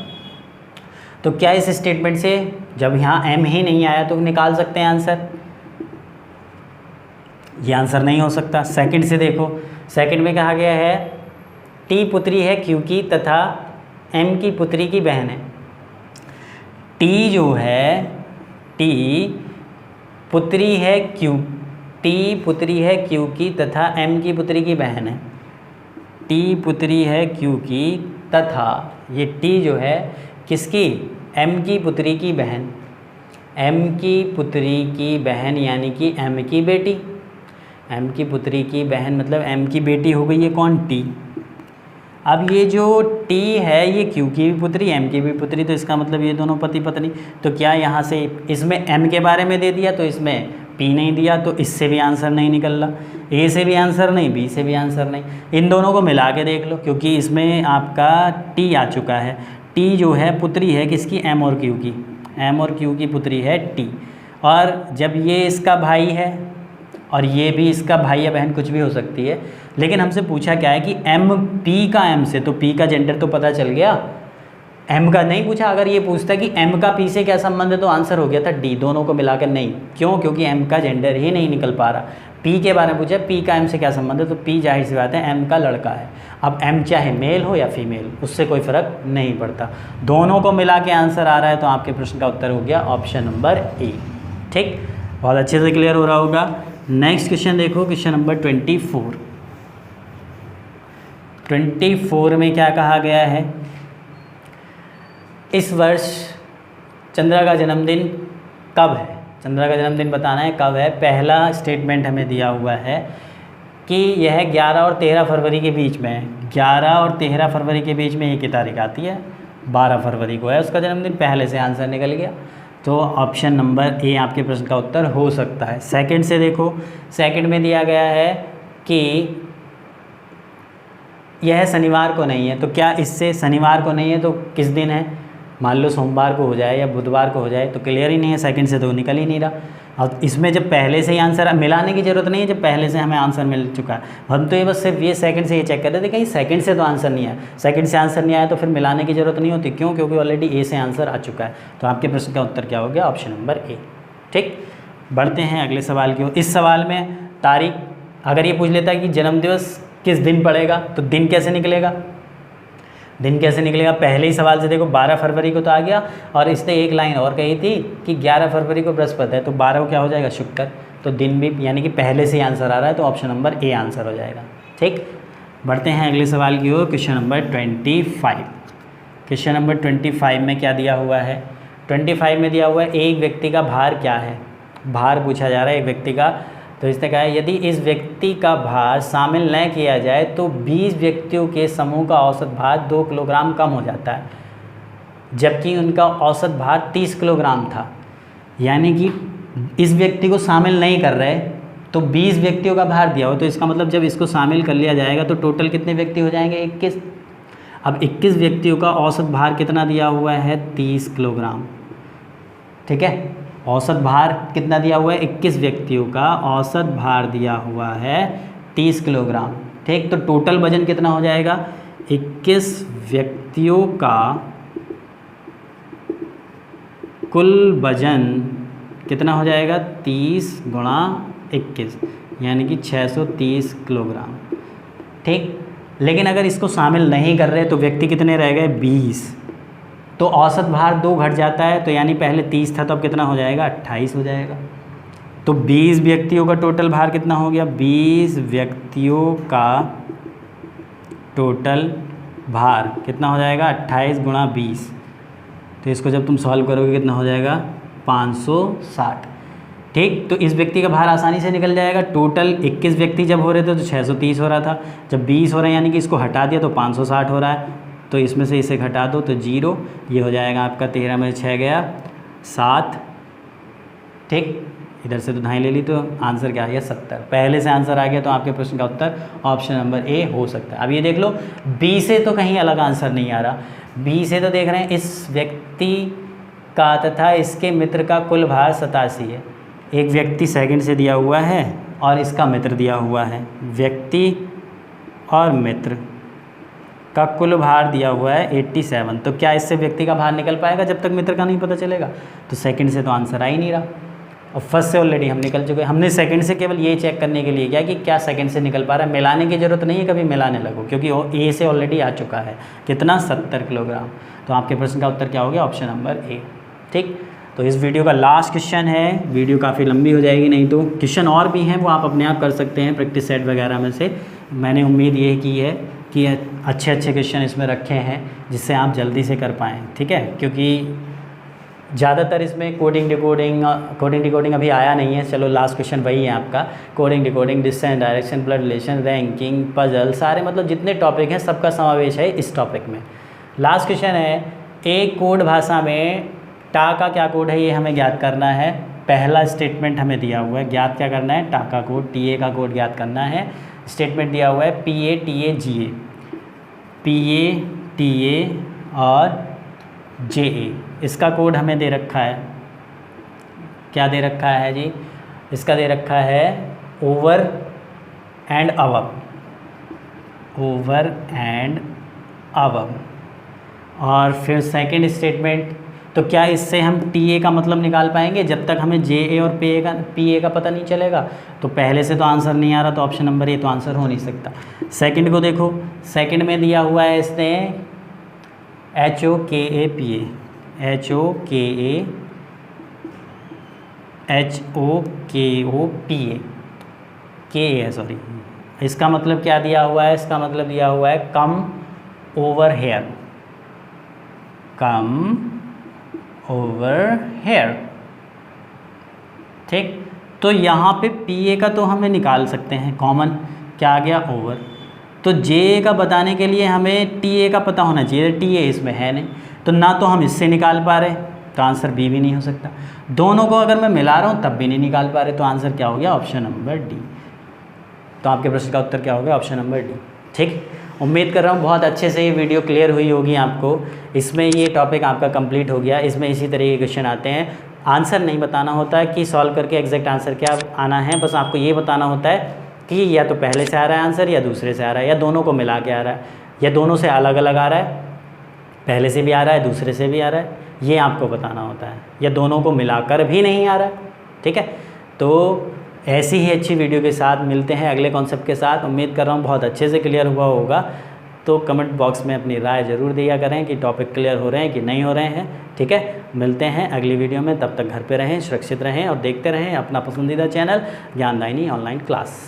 तो क्या इस स्टेटमेंट से, जब यहाँ M ही नहीं आया तो निकाल सकते हैं आंसर, ये आंसर नहीं हो सकता। सेकंड से देखो, सेकंड में कहा गया है T पुत्री है Q की तथा M की पुत्री की बहन है। T जो है, T पुत्री है Q टी पुत्री है क्यू की तथा एम की पुत्री की बहन है। टी पुत्री है क्यू की तथा ये टी जो है किसकी, एम की पुत्री की बहन, एम की पुत्री की बहन यानी कि एम की बेटी। एम की पुत्री की बहन मतलब एम की बेटी हो गई है कौन, टी। अब ये जो टी है ये क्यू की भी पुत्री एम की भी पुत्री, तो इसका मतलब ये दोनों पति पत्नी। तो क्या यहाँ से इसमें एम के बारे में दे दिया तो इसमें पी नहीं दिया, तो इससे भी आंसर नहीं निकल रहा, ए से भी आंसर नहीं, बी से भी आंसर नहीं। इन दोनों को मिला के देख लो, क्योंकि इसमें आपका टी आ चुका है। टी जो है पुत्री है किसकी, एम और क्यू की, एम और क्यू की पुत्री है टी। और जब ये इसका भाई है और ये भी इसका भाई या बहन कुछ भी हो सकती है, लेकिन हमसे पूछा क्या है कि एम पी का एम से, तो पी का जेंडर तो पता चल गया, एम का नहीं पूछा। अगर ये पूछता कि एम का पी से क्या संबंध है तो आंसर हो गया था डी, दोनों को मिलाकर नहीं। क्यों, क्योंकि एम का जेंडर ही नहीं निकल पा रहा। पी के बारे में पूछा पी का एम से क्या संबंध है, तो पी जाहिर सी बात है एम का लड़का है। अब एम चाहे मेल हो या फीमेल उससे कोई फ़र्क नहीं पड़ता, दोनों को मिला के आंसर आ रहा है। तो आपके प्रश्न का उत्तर हो गया ऑप्शन नंबर ए। ठीक, बहुत अच्छे से क्लियर हो रहा होगा। नेक्स्ट क्वेश्चन देखो, क्वेश्चन नंबर 24। 24 में क्या कहा गया है, इस वर्ष चंद्रा का जन्मदिन कब है, चंद्रा का जन्मदिन बताना है कब है। पहला स्टेटमेंट हमें दिया हुआ है कि यह 11 और 13 फरवरी के बीच में है। 11 और 13 फरवरी के बीच में एक ही तारीख आती है, 12 फरवरी को है उसका जन्मदिन। पहले से आंसर निकल गया, तो ऑप्शन नंबर ए आपके प्रश्न का उत्तर हो सकता है। सेकंड से देखो, सेकंड में दिया गया है कि यह शनिवार को नहीं है, तो क्या इससे शनिवार को नहीं है तो किस दिन है, मान लो सोमवार को हो जाए या बुधवार को हो जाए, तो क्लियर ही नहीं है, सेकंड से तो निकल ही नहीं रहा। और इसमें जब पहले से ही आंसर, मिलाने की ज़रूरत नहीं है, जब पहले से हमें आंसर मिल चुका है, हम तो ये बस सिर्फ ये सेकंड से ये चेक कर रहे थे कहीं सेकंड से तो आंसर नहीं आया। सेकंड से आंसर नहीं आया तो फिर मिलाने की ज़रूरत नहीं होती, क्यों, क्योंकि ऑलरेडी ए से आंसर आ चुका है। तो आपके प्रश्न का उत्तर क्या हो गया, ऑप्शन नंबर ए। ठीक, बढ़ते हैं अगले सवाल की ओर। इस सवाल में तारीख, अगर ये पूछ लेता है कि जन्मदिवस किस दिन पड़ेगा, तो दिन कैसे निकलेगा, दिन कैसे निकलेगा। पहले ही सवाल से देखो 12 फरवरी को तो आ गया, और इसने एक लाइन और कही थी कि 11 फरवरी को बृहस्पति है, तो 12 को क्या हो जाएगा, शुक्र। तो दिन भी यानी कि पहले से ही आंसर आ रहा है, तो ऑप्शन नंबर ए आंसर हो जाएगा। ठीक, बढ़ते हैं अगले सवाल की ओर, क्वेश्चन नंबर 25। क्वेश्चन नंबर 25 में क्या दिया हुआ है, 25 में दिया हुआ है एक व्यक्ति का भार क्या है। भार पूछा जा रहा है एक व्यक्ति का, तो इसने कहा है यदि इस व्यक्ति का भार शामिल न किया जाए तो 20 व्यक्तियों के समूह का औसत भार 2 किलोग्राम कम हो जाता है, जबकि उनका औसत भार 30 किलोग्राम था। यानी कि इस व्यक्ति को शामिल नहीं कर रहे तो 20 व्यक्तियों का भार दिया हो, तो इसका मतलब जब इसको शामिल कर लिया जाएगा तो टोटल कितने व्यक्ति हो जाएंगे, 21। अब 21 व्यक्तियों का औसत भार कितना दिया हुआ है, 30 किलोग्राम। ठीक है, औसत भार कितना दिया हुआ है, 21 व्यक्तियों का औसत भार दिया हुआ है 30 किलोग्राम। ठीक, तो टोटल वजन कितना हो जाएगा, 21 व्यक्तियों का कुल वजन कितना हो जाएगा, 30 गुणा 21 यानी कि 630 किलोग्राम। ठीक, लेकिन अगर इसको शामिल नहीं कर रहे तो व्यक्ति कितने रह गए, 20, तो औसत भार 2 घट जाता है, तो यानी पहले 30 था तो अब कितना हो जाएगा, 28 हो जाएगा। तो 20 व्यक्तियों का टोटल भार कितना हो गया, 20 व्यक्तियों का टोटल भार कितना हो जाएगा, 28 गुणा 20, तो इसको जब तुम सॉल्व करोगे कितना हो जाएगा, 560। ठीक, तो इस व्यक्ति का भार आसानी से निकल जाएगा। टोटल 21 व्यक्ति जब हो रहे थे तो 630 हो रहा था, जब 20 हो रहे हैं यानी कि इसको हटा दिया तो 560 हो रहा है, तो इसमें से इसे घटा दो तो 0, ये हो जाएगा आपका 13 में 6 गया 7। ठीक, इधर से तो ढाई ले ली, तो आंसर क्या आ गया, 70। पहले से आंसर आ गया, तो आपके प्रश्न का उत्तर ऑप्शन नंबर ए हो सकता है। अब ये देख लो, बी से तो कहीं अलग आंसर नहीं आ रहा, बी से तो देख रहे हैं इस व्यक्ति का तथा इसके मित्र का कुल भार 87 है। एक व्यक्ति सेकंड से दिया हुआ है और इसका मित्र दिया हुआ है, व्यक्ति और मित्र का कुल भार दिया हुआ है 87। तो क्या इससे व्यक्ति का भार निकल पाएगा जब तक मित्र का नहीं पता चलेगा, तो सेकंड से तो आंसर आ ही नहीं रहा। और फर्स्ट से ऑलरेडी हम निकल चुके हैं, हमने सेकंड से केवल ये चेक करने के लिए किया कि क्या सेकंड से निकल पा रहा है। मिलाने की ज़रूरत नहीं है, कभी मिलाने लगो, क्योंकि ए से ऑलरेडी आ चुका है कितना, 70 किलोग्राम। तो आपके प्रश्न का उत्तर क्या हो गया, ऑप्शन नंबर ए। ठीक, तो इस वीडियो का लास्ट क्वेश्चन है, वीडियो काफ़ी लंबी हो जाएगी नहीं तो। क्वेश्चन और भी हैं वो आप अपने आप कर सकते हैं प्रैक्टिस सेट वगैरह में से। मैंने उम्मीद ये की है कि अच्छे अच्छे क्वेश्चन इसमें रखे हैं जिससे आप जल्दी से कर पाएँ, ठीक है। क्योंकि ज़्यादातर इसमें कोडिंग डिकोडिंग अभी आया नहीं है। चलो लास्ट क्वेश्चन वही है आपका, coding decoding, distance direction, blood relation, ranking, puzzle, सारे मतलब जितने टॉपिक हैं सबका समावेश है इस टॉपिक में। लास्ट क्वेश्चन है, एक कोड भाषा में टा का क्या कोड है ये हमें ज्ञात करना है। पहला स्टेटमेंट हमें दिया हुआ है, ज्ञात क्या करना है, टा का कोड, टी ए का कोड ज्ञात करना है। स्टेटमेंट दिया हुआ है P A T A G A, P A T A और जे ए, इसका कोड हमें दे रखा है। क्या दे रखा है जी, इसका दे रखा है over and above, over and above. और फिर सेकंड स्टेटमेंट, तो क्या इससे हम टी ए का मतलब निकाल पाएंगे जब तक हमें जे ए और पी ए का पता नहीं चलेगा। तो पहले से तो आंसर नहीं आ रहा, तो ऑप्शन नंबर ए तो आंसर हो नहीं सकता। सेकंड को देखो, सेकंड में दिया हुआ है इसने एच ओ के ए पी ए, एच ओ के ए एच ओ के ओ पी ए, के ए है सॉरी। इसका मतलब क्या दिया हुआ है, इसका मतलब दिया हुआ है come over here, come over here, ठीक। तो यहाँ पे पी ए का तो हमें निकाल सकते हैं, कॉमन क्या आ गया ओवर। तो जे ए का बताने के लिए हमें टी ए का पता होना चाहिए, टी ए इसमें है नहीं, तो ना तो हम इससे निकाल पा रहे, तो आंसर बी भी नहीं हो सकता। दोनों को अगर मैं मिला रहा हूँ तब भी नहीं निकाल पा रहे, तो आंसर क्या हो गया, ऑप्शन नंबर डी। तो आपके प्रश्न का उत्तर क्या हो गया, ऑप्शन नंबर डी, ठीक। उम्मीद कर रहा हूँ बहुत अच्छे से ये वीडियो क्लियर हुई होगी आपको। इसमें ये टॉपिक आपका कंप्लीट हो गया। इसमें इसी तरह के क्वेश्चन आते हैं, आंसर नहीं बताना होता है कि सॉल्व करके एग्जैक्ट आंसर क्या आना है, बस आपको ये बताना होता है कि या तो पहले से आ रहा है आंसर या दूसरे से आ रहा है या दोनों को मिला के आ रहा है या दोनों से अलग अलग आ रहा है, पहले से भी आ रहा है दूसरे से भी आ रहा है, ये आपको बताना होता है, या दोनों को मिलाकर भी नहीं आ रहा है, ठीक है। तो ऐसी ही अच्छी वीडियो के साथ मिलते हैं अगले कॉन्सेप्ट के साथ। उम्मीद कर रहा हूँ बहुत अच्छे से क्लियर हुआ होगा। तो कमेंट बॉक्स में अपनी राय ज़रूर दिया करें कि टॉपिक क्लियर हो रहे हैं कि नहीं हो रहे हैं, ठीक है। मिलते हैं अगली वीडियो में, तब तक घर पे रहें, सुरक्षित रहें और देखते रहें अपना पसंदीदा चैनल ज्ञानदायिनी ऑनलाइन क्लास।